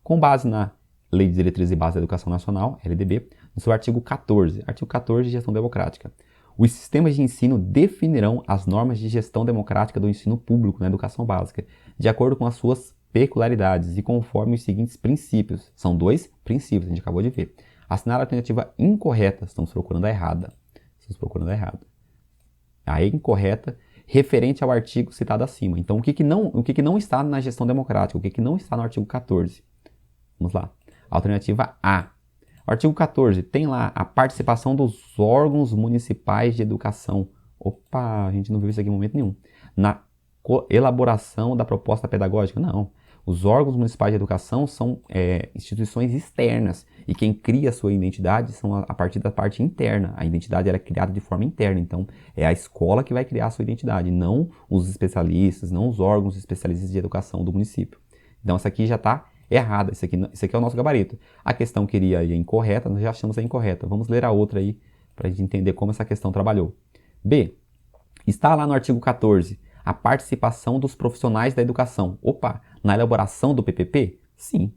Com base na Lei de Diretrizes e Bases da Educação Nacional, LDB, no seu artigo 14. Artigo 14, Gestão Democrática. Os sistemas de ensino definirão as normas de gestão democrática do ensino público na educação básica, de acordo com as suas peculiaridades e conforme os seguintes princípios. São 2 princípios, a gente acabou de ver. Assinar a alternativa incorreta, estamos procurando a errada. A incorreta, referente ao artigo citado acima. Então, o que não está na gestão democrática? O que não está no artigo 14? Vamos lá. Alternativa A. O artigo 14 tem lá a participação dos órgãos municipais de educação. Opa, a gente não viu isso aqui em momento nenhum. Na elaboração da proposta pedagógica? Não. Os órgãos municipais de educação são instituições externas e quem cria a sua identidade são a partir da parte interna. A identidade ela é criada de forma interna, então é a escola que vai criar a sua identidade, não os especialistas, não os órgãos especialistas de educação do município. Então essa aqui já está errada. Esse aqui é o nosso gabarito. A questão queria ir incorreta, nós já achamos a incorreta. Vamos ler a outra aí para a gente entender como essa questão trabalhou. B. Está lá no artigo 14 a participação dos profissionais da educação. Opa, na elaboração do PPP? Sim,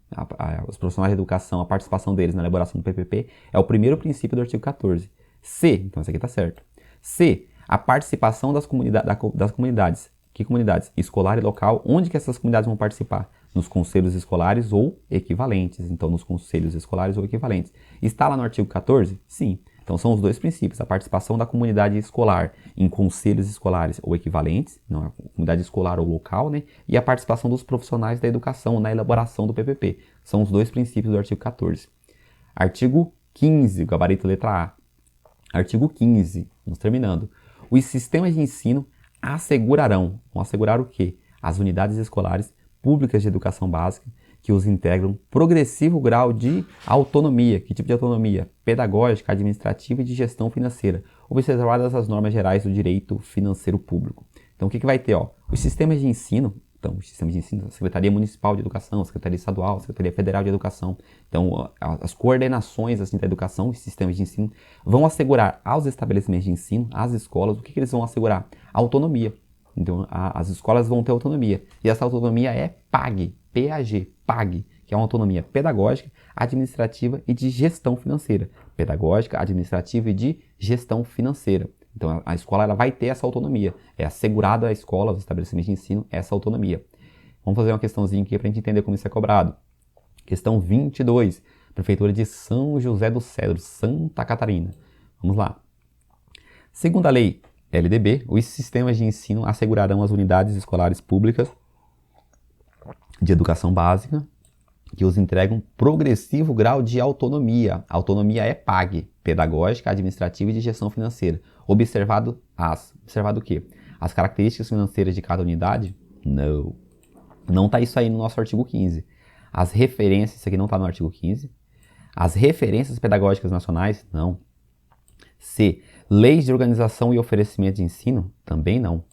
os profissionais da educação, a participação deles na elaboração do PPP é o primeiro princípio do artigo 14. C, então esse aqui está certo. C, a participação das comunidades. Que comunidades? Escolar e local. Onde que essas comunidades vão participar? Nos conselhos escolares ou equivalentes. Então, nos conselhos escolares ou equivalentes. Está lá no artigo 14? Sim. Então, são os dois princípios. A participação da comunidade escolar em conselhos escolares ou equivalentes, não, a comunidade escolar ou local, né? E a participação dos profissionais da educação na elaboração do PPP. São os dois princípios do artigo 14. Artigo 15, o gabarito letra A. Artigo 15, vamos terminando. Os sistemas de ensino vão assegurar o quê? As unidades escolares públicas de educação básica que os integram progressivo grau de autonomia. Que tipo de autonomia? Pedagógica, administrativa e de gestão financeira, observadas as normas gerais do direito financeiro público. Então, o que vai ter? Os sistemas de ensino, Secretaria Municipal de Educação, Secretaria Estadual, Secretaria Federal de Educação. Então, as coordenações assim, da educação, os sistemas de ensino, vão assegurar aos estabelecimentos de ensino, às escolas, o que eles vão assegurar? Autonomia. Então, as escolas vão ter autonomia. E essa autonomia é PAG, PAG, que é uma autonomia pedagógica, administrativa e de gestão financeira. Pedagógica, administrativa e de gestão financeira. Então, a escola ela vai ter essa autonomia. É assegurado à escola, aos estabelecimentos de ensino, essa autonomia. Vamos fazer uma questãozinha aqui para a gente entender como isso é cobrado. Questão 22. Prefeitura de São José do Cedro, Santa Catarina. Vamos lá. Segundo a lei LDB, os sistemas de ensino assegurarão as unidades escolares públicas de educação básica que os entregam progressivo grau de autonomia. A autonomia é PAG, pedagógica, administrativa e de gestão financeira. Observado o quê? As características financeiras de cada unidade? Não está isso aí no nosso artigo 15. As referências, isso aqui não está no artigo 15. As referências pedagógicas nacionais? Não. C. Leis de organização e oferecimento de ensino? Também não.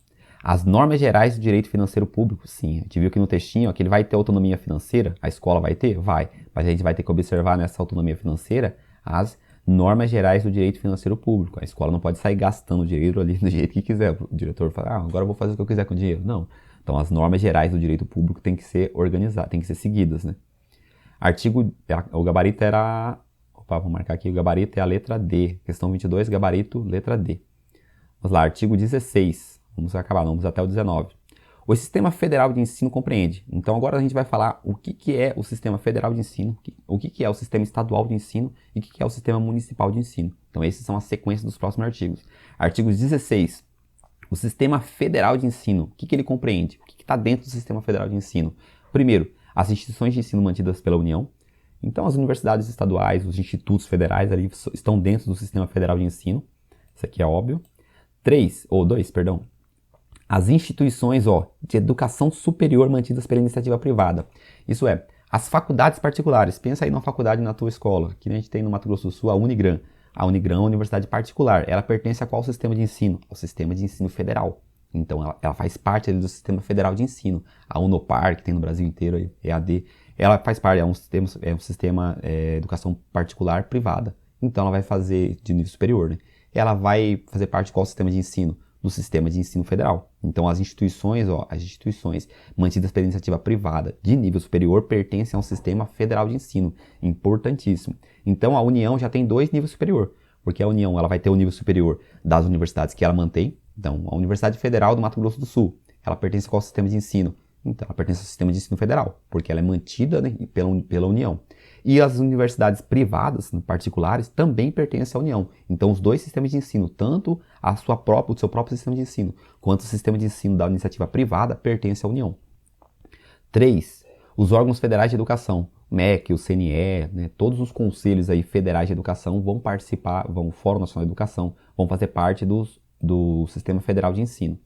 As normas gerais do direito financeiro público? Sim. A gente viu aqui no textinho que ele vai ter autonomia financeira. A escola vai ter? Vai. Mas a gente vai ter que observar nessa autonomia financeira as normas gerais do direito financeiro público. A escola não pode sair gastando dinheiro ali do jeito que quiser. O diretor fala, agora eu vou fazer o que eu quiser com o dinheiro. Não. Então, as normas gerais do direito público têm que ser organizadas, têm que ser seguidas, né? O gabarito era... vou marcar aqui, o gabarito é a letra D. Questão 22, gabarito, letra D. Vamos lá, artigo 16. Vamos até o 19. O Sistema Federal de Ensino compreende. Então, agora a gente vai falar o que é o Sistema Federal de Ensino, o que é o Sistema Estadual de Ensino e o que é o Sistema Municipal de Ensino. Então, esses são as sequências dos próximos artigos. Artigo 16. O Sistema Federal de Ensino, o que ele compreende? O que está dentro do Sistema Federal de Ensino? Primeiro, as instituições de ensino mantidas pela União. Então, as universidades estaduais, os institutos federais ali estão dentro do Sistema Federal de Ensino. Isso aqui é óbvio. 2. As instituições de educação superior mantidas pela iniciativa privada. Isso é, as faculdades particulares. Pensa aí numa faculdade na tua escola. Aqui a gente tem no Mato Grosso do Sul a Unigran. A Unigran é uma universidade particular. Ela pertence a qual sistema de ensino? Ao sistema de ensino federal. Então, ela faz parte ali do Sistema Federal de Ensino. A Unopar, que tem no Brasil inteiro, aí, EAD, ela faz parte, é um sistema educação particular privada. Então, ela vai fazer de nível superior, né? Ela vai fazer parte de qual sistema de ensino? Do sistema de ensino federal. Então, as instituições mantidas pela iniciativa privada de nível superior pertencem ao sistema federal de ensino. Importantíssimo. Então, a União já tem 2 níveis superior, porque a União ela vai ter o nível superior das universidades que ela mantém. Então, a Universidade Federal do Mato Grosso do Sul, ela pertence a qual sistema de ensino? Então, ela pertence ao sistema de ensino federal, porque ela é mantida, né, pela União. E as universidades privadas, particulares, também pertencem à União. Então, os 2 sistemas de ensino, tanto o seu próprio sistema de ensino, quanto o sistema de ensino da iniciativa privada, pertencem à União. 3. Os órgãos federais de educação, o MEC, o CNE, né, todos os conselhos aí federais de educação vão participar, o Fórum Nacional de Educação, vão fazer parte do Sistema Federal de Ensino.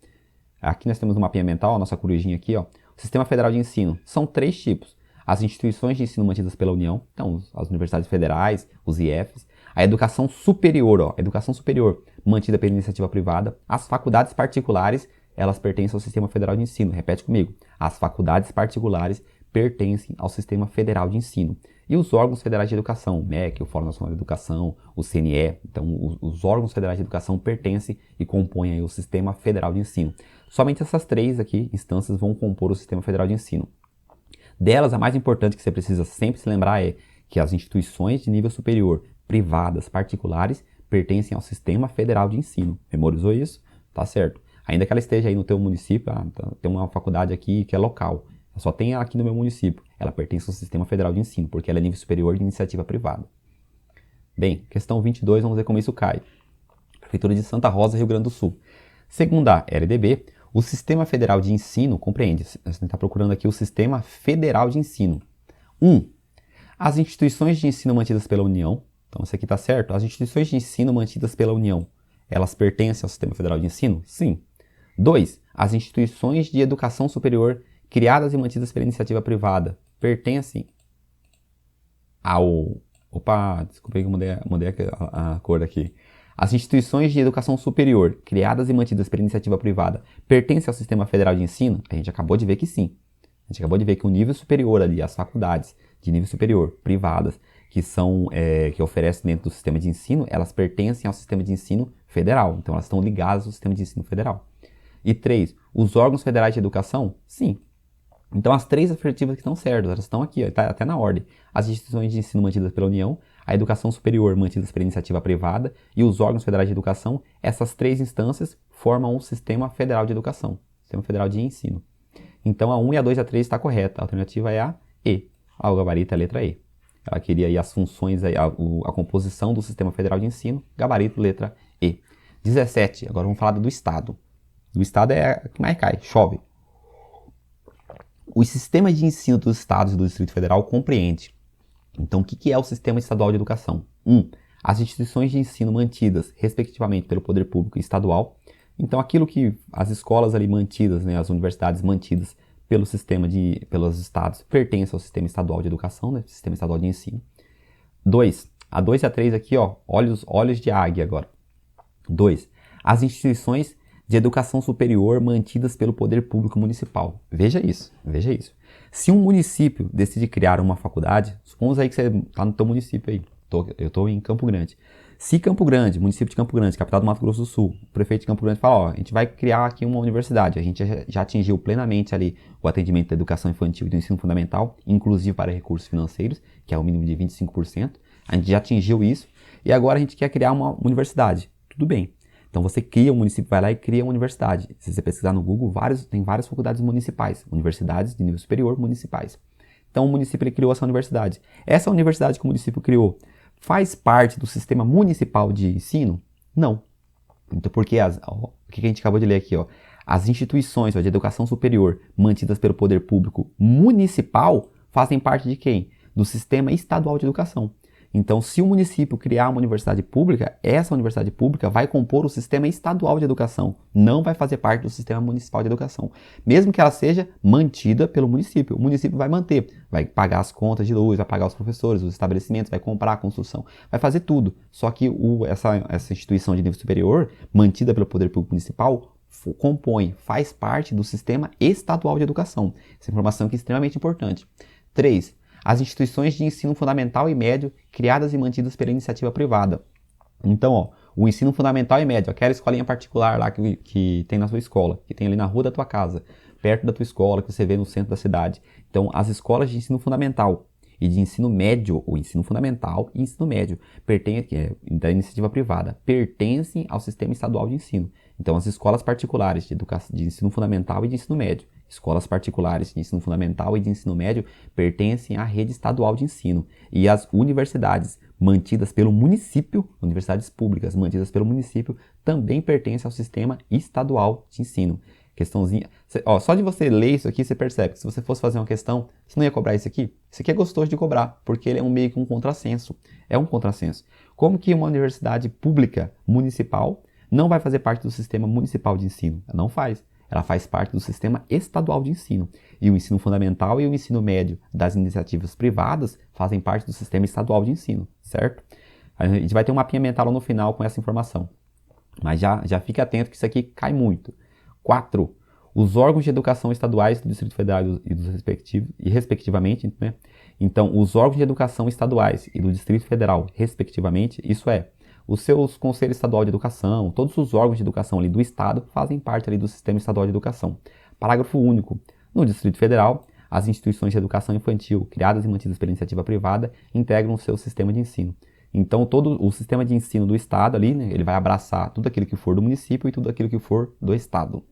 Aqui nós temos no mapinha mental, a nossa corujinha aqui, O Sistema Federal de Ensino. São 3 tipos. As instituições de ensino mantidas pela União, então as universidades federais, os IFs, a educação superior, mantida pela iniciativa privada, as faculdades particulares, elas pertencem ao Sistema Federal de Ensino. Repete comigo. As faculdades particulares pertencem ao Sistema Federal de Ensino. E os órgãos federais de educação, o MEC, o Fórum Nacional de Educação, o CNE, então os órgãos federais de educação pertencem e compõem aí o Sistema Federal de Ensino. Somente essas três aqui instâncias vão compor o Sistema Federal de Ensino. Delas, a mais importante que você precisa sempre se lembrar é que as instituições de nível superior, privadas, particulares, pertencem ao Sistema Federal de Ensino. Memorizou isso? Tá certo. Ainda que ela esteja aí no teu município, tem uma faculdade aqui que é local, só tem ela aqui no meu município. Ela pertence ao Sistema Federal de Ensino, porque ela é nível superior de iniciativa privada. Bem, questão 22, vamos ver como isso cai. Prefeitura de Santa Rosa, Rio Grande do Sul. Segundo a LDB, o Sistema Federal de Ensino compreende, a gente está procurando aqui o Sistema Federal de Ensino. 1. As instituições de ensino mantidas pela União, então isso aqui está certo, as instituições de ensino mantidas pela União, elas pertencem ao Sistema Federal de Ensino? Sim. 2. As instituições de educação superior criadas e mantidas pela iniciativa privada pertencem ao... Opa, desculpa aí que eu mudei a cor aqui. As instituições de educação superior criadas e mantidas pela iniciativa privada pertencem ao Sistema Federal de Ensino? A gente acabou de ver que sim. A gente acabou de ver que o nível superior ali, as faculdades de nível superior, privadas, que oferecem dentro do sistema de ensino, elas pertencem ao sistema de ensino federal. Então, elas estão ligadas ao sistema de ensino federal. E 3. Os órgãos federais de educação? Sim. Então, as três afirmativas que estão certas, elas estão aqui, está até na ordem. As instituições de ensino mantidas pela União, a educação superior mantidas pela iniciativa privada e os órgãos federais de educação, essas três instâncias formam o Sistema Federal de Educação, Sistema Federal de Ensino. Então, a 1 e a 2 e a 3 está correta. A alternativa é a E. O gabarito é a letra E. Ela queria aí as funções, aí, a composição do Sistema Federal de Ensino, gabarito, letra E. 17. Agora vamos falar do Estado. Do Estado é a que mais cai, chove. O sistema de ensino dos estados e do Distrito Federal compreende. Então, o que é o Sistema Estadual de Educação? 1. As instituições de ensino mantidas, respectivamente, pelo poder público estadual. Então, aquilo que as escolas ali mantidas, né, as universidades mantidas pelos estados, pertencem ao Sistema Estadual de Educação, né, Sistema Estadual de Ensino. 2. A 2 e a 3 aqui, ó, olhos de águia agora. 2. As instituições de educação superior mantidas pelo poder público municipal. Veja isso. Se um município decide criar uma faculdade, supomos aí que você está no teu município aí, eu estou em Campo Grande. Se Campo Grande, município de Campo Grande, capital do Mato Grosso do Sul, o prefeito de Campo Grande fala, ó, a gente vai criar aqui uma universidade, a gente já atingiu plenamente ali o atendimento da educação infantil e do ensino fundamental, inclusive para recursos financeiros, que é o mínimo de 25%, a gente já atingiu isso, e agora a gente quer criar uma universidade. Tudo bem. Então você cria, o município vai lá e cria uma universidade. Se você pesquisar no Google, tem várias faculdades municipais, universidades de nível superior municipais. Então o município ele criou essa universidade. Essa universidade que o município criou faz parte do sistema municipal de ensino? Não. Então porque o que a gente acabou de ler aqui, ó, as instituições de educação superior mantidas pelo poder público municipal fazem parte de quem? Do Sistema Estadual de Educação. Então, se o município criar uma universidade pública, essa universidade pública vai compor o Sistema Estadual de Educação, não vai fazer parte do Sistema Municipal de Educação. Mesmo que ela seja mantida pelo município, o município vai manter, vai pagar as contas de luz, vai pagar os professores, os estabelecimentos, vai comprar a construção, vai fazer tudo. Só que essa instituição de nível superior, mantida pelo Poder Público Municipal, faz parte do Sistema Estadual de Educação. Essa informação aqui é extremamente importante. 3. As instituições de ensino fundamental e médio criadas e mantidas pela iniciativa privada. Então, ó, o ensino fundamental e médio, aquela escolinha particular lá que tem na sua escola, que tem ali na rua da tua casa, perto da tua escola, que você vê no centro da cidade. Então, as escolas de ensino fundamental e de ensino médio, o ensino fundamental e ensino médio, da iniciativa privada, pertencem ao Sistema Estadual de Ensino. Então, as escolas particulares de ensino fundamental e de ensino médio, escolas particulares de ensino fundamental e de ensino médio pertencem à rede estadual de ensino. E as universidades mantidas pelo município, universidades públicas mantidas pelo município, também pertencem ao Sistema Estadual de Ensino. Questãozinha. Só de você ler isso aqui, você percebe que se você fosse fazer uma questão, você não ia cobrar isso aqui? Isso aqui é gostoso de cobrar, porque ele é meio que um contrassenso. É um contrassenso. Como que uma universidade pública municipal não vai fazer parte do Sistema Municipal de Ensino? Ela não faz. Ela faz parte do Sistema Estadual de Ensino. E o ensino fundamental e o ensino médio das iniciativas privadas fazem parte do Sistema Estadual de Ensino, certo? A gente vai ter um mapinha mental no final com essa informação. Mas já fique atento que isso aqui cai muito. 4. os órgãos de educação estaduais do Distrito Federal e dos respectivos, e respectivamente, né? Então, os órgãos de educação estaduais e do Distrito Federal, respectivamente, isso é, os seus conselhos estadual de educação, todos os órgãos de educação ali do Estado fazem parte ali do sistema estadual de educação. Parágrafo único. No Distrito Federal, as instituições de educação infantil, criadas e mantidas pela iniciativa privada, integram o seu sistema de ensino. Então, todo o sistema de ensino do Estado ali, né, ele vai abraçar tudo aquilo que for do município e tudo aquilo que for do Estado.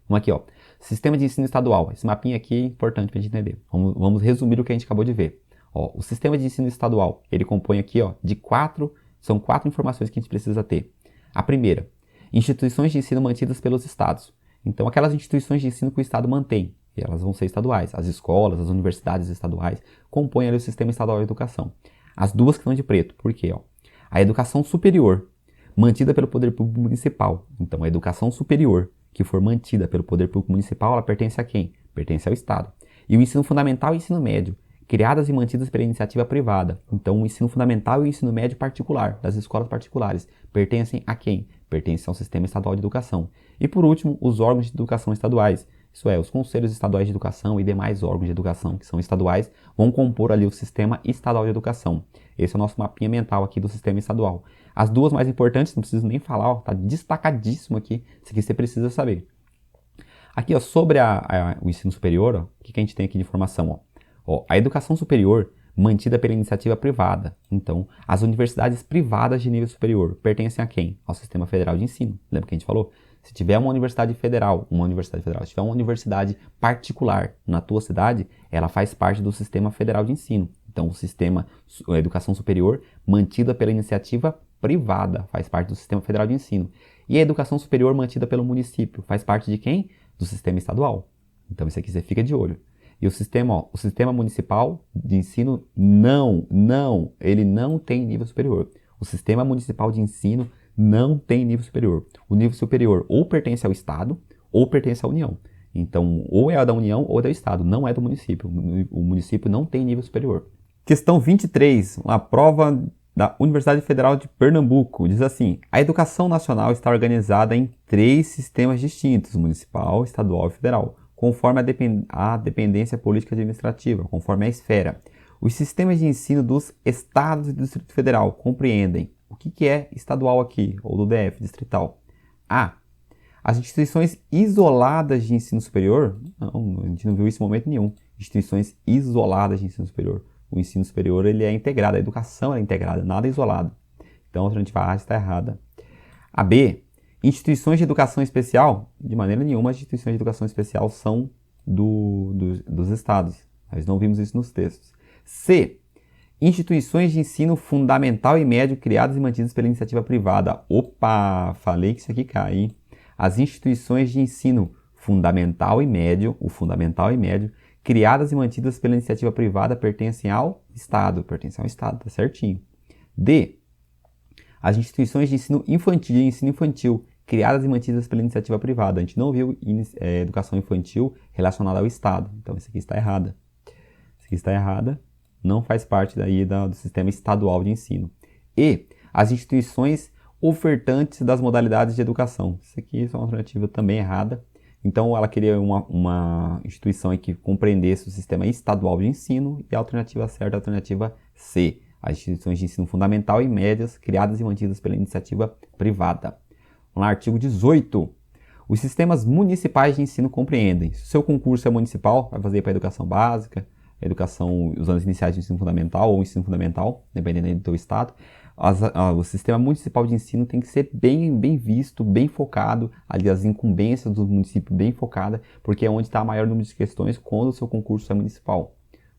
Vamos aqui, ó. Sistema de ensino estadual. Esse mapinha aqui é importante para a gente entender. Vamos resumir o que a gente acabou de ver. Ó, o sistema de ensino estadual, ele compõe aqui, ó, são quatro informações que a gente precisa ter. A primeira, instituições de ensino mantidas pelos estados. Então, aquelas instituições de ensino que o estado mantém, e elas vão ser estaduais. As escolas, as universidades estaduais compõem ali o sistema estadual de educação. As duas que estão de preto. Por quê? Ó? A educação superior, mantida pelo poder público municipal. Então, a educação superior que for mantida pelo poder público municipal, ela pertence a quem? Pertence ao Estado. E o ensino fundamental e o ensino médio, criadas e mantidas pela iniciativa privada. Então, o ensino fundamental e o ensino médio particular, das escolas particulares, pertencem a quem? Pertencem ao sistema estadual de educação. E, por último, os órgãos de educação estaduais. Isso é, os conselhos estaduais de educação e demais órgãos de educação que são estaduais vão compor ali o sistema estadual de educação. Esse é o nosso mapinha mental aqui do sistema estadual. As duas mais importantes, não preciso nem falar, ó, tá destacadíssimo aqui, isso aqui você precisa saber. Aqui, ó, sobre o ensino superior, ó, o que a gente tem aqui de informação? Ó, a educação superior mantida pela iniciativa privada. Então, as universidades privadas de nível superior pertencem a quem? Ao Sistema Federal de Ensino. Lembra que a gente falou? Se tiver uma universidade federal, se tiver uma universidade particular na tua cidade, ela faz parte do Sistema Federal de Ensino. Então, a educação superior mantida pela iniciativa privada faz parte do Sistema Federal de Ensino. E a educação superior mantida pelo município faz parte de quem? Do sistema estadual. Então, isso aqui você fica de olho. E o sistema municipal de ensino, ele não tem nível superior. O sistema municipal de ensino não tem nível superior. O nível superior ou pertence ao Estado ou pertence à União. Então, ou é da União ou é do Estado, não é do município. O município não tem nível superior. Questão 23, uma prova da Universidade Federal de Pernambuco. Diz assim, a educação nacional está organizada em 3 sistemas distintos, municipal, estadual e federal, conforme a dependência política administrativa, conforme a esfera. Os sistemas de ensino dos estados e do Distrito Federal compreendem o que é estadual aqui, ou do DF, distrital. A. As instituições isoladas de ensino superior, não, a gente não viu isso em momento nenhum, instituições isoladas de ensino superior. O ensino superior ele é integrado, a educação é integrada, nada isolado. Então a alternativa A está errada. A B. Instituições de educação especial, de maneira nenhuma as instituições de educação especial são dos estados. Nós não vimos isso nos textos. C. Instituições de ensino fundamental e médio criadas e mantidas pela iniciativa privada. Opa, falei que isso aqui cai, hein? As instituições de ensino fundamental e médio, criadas e mantidas pela iniciativa privada pertencem ao Estado, tá certinho. D. As instituições de ensino infantil, criadas e mantidas pela iniciativa privada. A gente não viu educação infantil relacionada ao Estado, então isso aqui está errada. Não faz parte daí do sistema estadual de ensino. E as instituições ofertantes das modalidades de educação. Isso aqui é uma alternativa também errada. Então ela queria uma instituição que compreendesse o sistema estadual de ensino e a alternativa certa é a alternativa C. As instituições de ensino fundamental e médias criadas e mantidas pela iniciativa privada. Vamos lá, artigo 18. Os sistemas municipais de ensino compreendem. Se o seu concurso é municipal, vai fazer para a educação básica, educação, os anos iniciais de ensino fundamental ou ensino fundamental, dependendo do teu estado. O sistema municipal de ensino tem que ser bem visto, bem focado, ali as incumbências do município bem focada, porque é onde está o maior número de questões quando o seu concurso é municipal.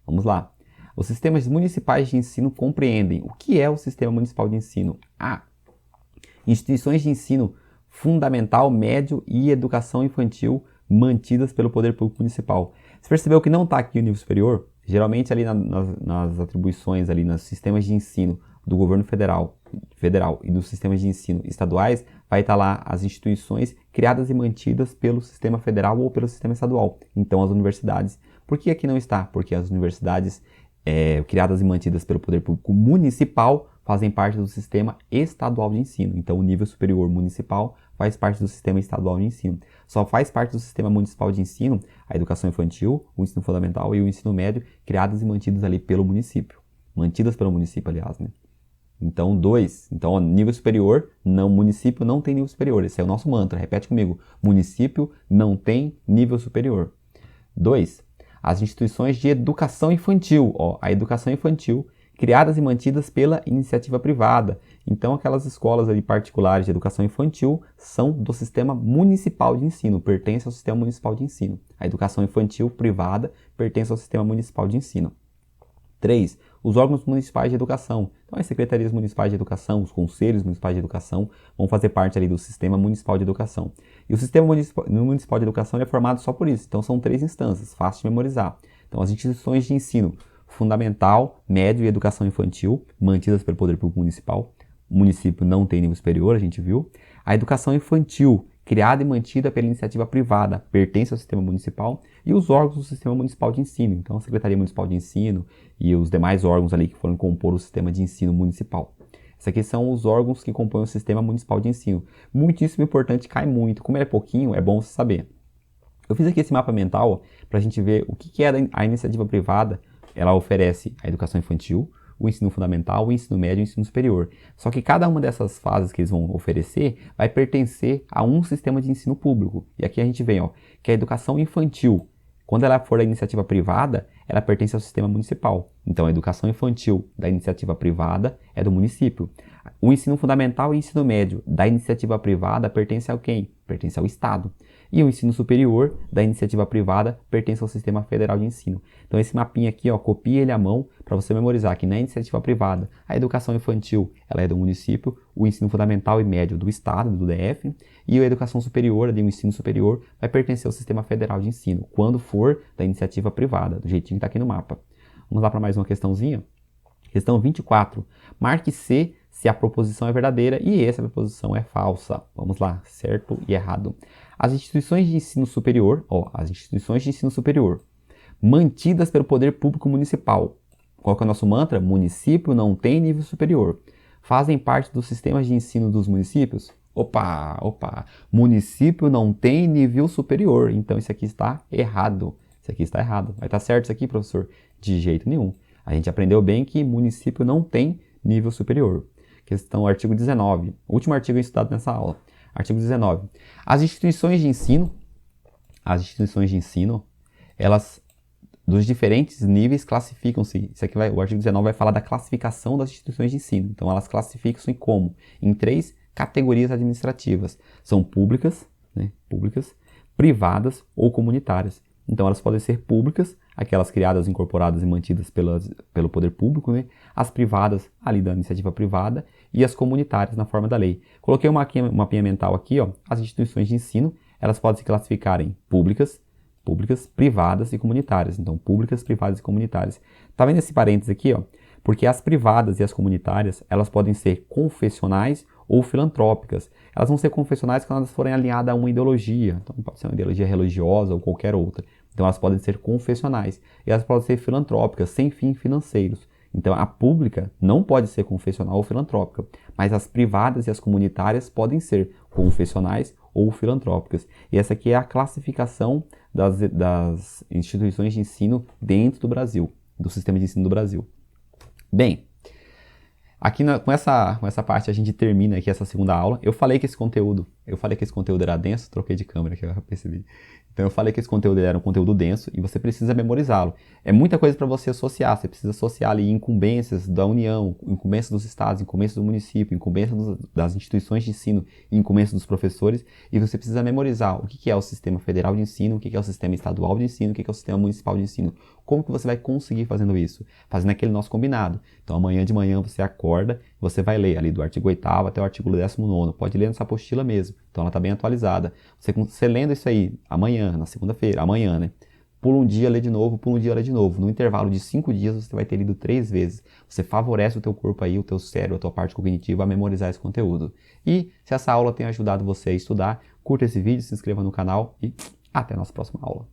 Vamos lá. Os sistemas municipais de ensino compreendem. O que é o sistema municipal de ensino? A. Instituições de ensino fundamental, médio e educação infantil mantidas pelo poder público municipal. Você percebeu que não está aqui o nível superior? Geralmente ali nas atribuições, ali nos sistemas de ensino do governo federal e dos sistemas de ensino estaduais, vai estar lá as instituições criadas e mantidas pelo sistema federal ou pelo sistema estadual. Então as universidades. Por que aqui não está? Porque as universidades criadas e mantidas pelo poder público municipal fazem parte do sistema estadual de ensino. Então, o nível superior municipal faz parte do sistema estadual de ensino. Só faz parte do sistema municipal de ensino a educação infantil, o ensino fundamental e o ensino médio, criadas e mantidas ali pelo município. Mantidas pelo município, aliás, né? Então, 2. Então, ó, nível superior, não, município não tem nível superior. Esse é o nosso mantra. Repete comigo. Município não tem nível superior. 2. As instituições de educação infantil. Ó, a educação infantil, criadas e mantidas pela iniciativa privada. Então, aquelas escolas ali particulares de educação infantil são do sistema municipal de ensino, pertencem ao sistema municipal de ensino. A educação infantil privada pertence ao sistema municipal de ensino. 3. Os órgãos municipais de educação. Então, as secretarias municipais de educação, os conselhos municipais de educação vão fazer parte ali do sistema municipal de educação. E o sistema municipal de educação é formado só por isso. Então, são 3 instâncias, fácil de memorizar. Então, as instituições de ensino fundamental, médio e educação infantil, mantidas pelo poder público municipal. O município não tem nível superior, a gente viu. A educação infantil, criada e mantida pela iniciativa privada, pertence ao sistema municipal, e os órgãos do sistema municipal de ensino, então a Secretaria Municipal de Ensino e os demais órgãos ali que foram compor o sistema de ensino municipal. Esses aqui são os órgãos que compõem o sistema municipal de ensino. Muitíssimo importante, cai muito. Como ele é pouquinho, é bom você saber. Eu fiz aqui esse mapa mental para a gente ver o que é a iniciativa privada. Ela oferece a educação infantil, o ensino fundamental, o ensino médio e o ensino superior. Só que cada uma dessas fases que eles vão oferecer vai pertencer a um sistema de ensino público. E aqui a gente vê que a educação infantil, quando ela for da iniciativa privada, ela pertence ao sistema municipal. Então, a educação infantil da iniciativa privada é do município. O ensino fundamental e o ensino médio da iniciativa privada pertence a quem? Pertence ao Estado. E o ensino superior da iniciativa privada pertence ao Sistema Federal de Ensino. Então, esse mapinha aqui, copia ele à mão para você memorizar que na iniciativa privada, a educação infantil ela é do município, o ensino fundamental e médio do Estado, do DF, e a educação superior, o ensino superior, vai pertencer ao Sistema Federal de Ensino, quando for da iniciativa privada, do jeitinho que está aqui no mapa. Vamos lá para mais uma questãozinha? Questão 24. Marque C se a proposição é verdadeira e essa proposição é falsa. Vamos lá, certo e errado. As instituições de ensino superior, mantidas pelo poder público municipal. Qual que é o nosso mantra? Município não tem nível superior. Fazem parte dos sistemas de ensino dos municípios? Opa, município não tem nível superior. Então isso aqui está errado. Vai estar certo isso aqui, professor? De jeito nenhum. A gente aprendeu bem que município não tem nível superior. Questão artigo 19. Último artigo estudado nessa aula. Artigo 19. As instituições de ensino, elas, dos diferentes níveis, classificam-se. Isso aqui o artigo 19 vai falar da classificação das instituições de ensino. Então, elas classificam-se como? Em 3 categorias administrativas. São públicas, privadas ou comunitárias. Então, elas podem ser públicas, aquelas criadas, incorporadas e mantidas pelo poder público, as privadas, ali da iniciativa privada, e as comunitárias, na forma da lei. Coloquei um mapinha mental aqui, as instituições de ensino, elas podem se classificar em públicas, privadas e comunitárias. Então, públicas, privadas e comunitárias. Tá vendo esse parênteses aqui, Porque as privadas e as comunitárias, elas podem ser confessionais ou filantrópicas. Elas vão ser confessionais quando elas forem alinhadas a uma ideologia. Então, pode ser uma ideologia religiosa ou qualquer outra. Então, elas podem ser confessionais. E elas podem ser filantrópicas, sem fins financeiros. Então, a pública não pode ser confessional ou filantrópica. Mas as privadas e as comunitárias podem ser confessionais ou filantrópicas. E essa aqui é a classificação das instituições de ensino dentro do Brasil, do sistema de ensino do Brasil. Bem, aqui com essa parte a gente termina aqui essa segunda aula. Eu falei que esse conteúdo era denso, troquei de câmera aqui, eu percebi. Então eu falei que esse conteúdo era um conteúdo denso e você precisa memorizá-lo. É muita coisa para você associar, você precisa associar ali incumbências da União, incumbências dos estados, incumbências do município, incumbências das instituições de ensino e incumbências dos professores, e você precisa memorizar o que é o sistema federal de ensino, o que é o sistema estadual de ensino, o que é o sistema municipal de ensino. Como que você vai conseguir fazendo isso? Fazendo aquele nosso combinado. Então amanhã de manhã você acorda, você vai ler ali do artigo 8º até o artigo 19º. Pode ler nessa apostila mesmo. Então ela está bem atualizada. Você lendo isso aí amanhã, na segunda-feira, amanhã, Pula um dia, lê de novo, pula um dia, lê de novo. No intervalo de 5 dias você vai ter lido 3 vezes. Você favorece o teu corpo aí, o teu cérebro, a tua parte cognitiva a memorizar esse conteúdo. E se essa aula tem ajudado você a estudar, curta esse vídeo, se inscreva no canal e até a nossa próxima aula.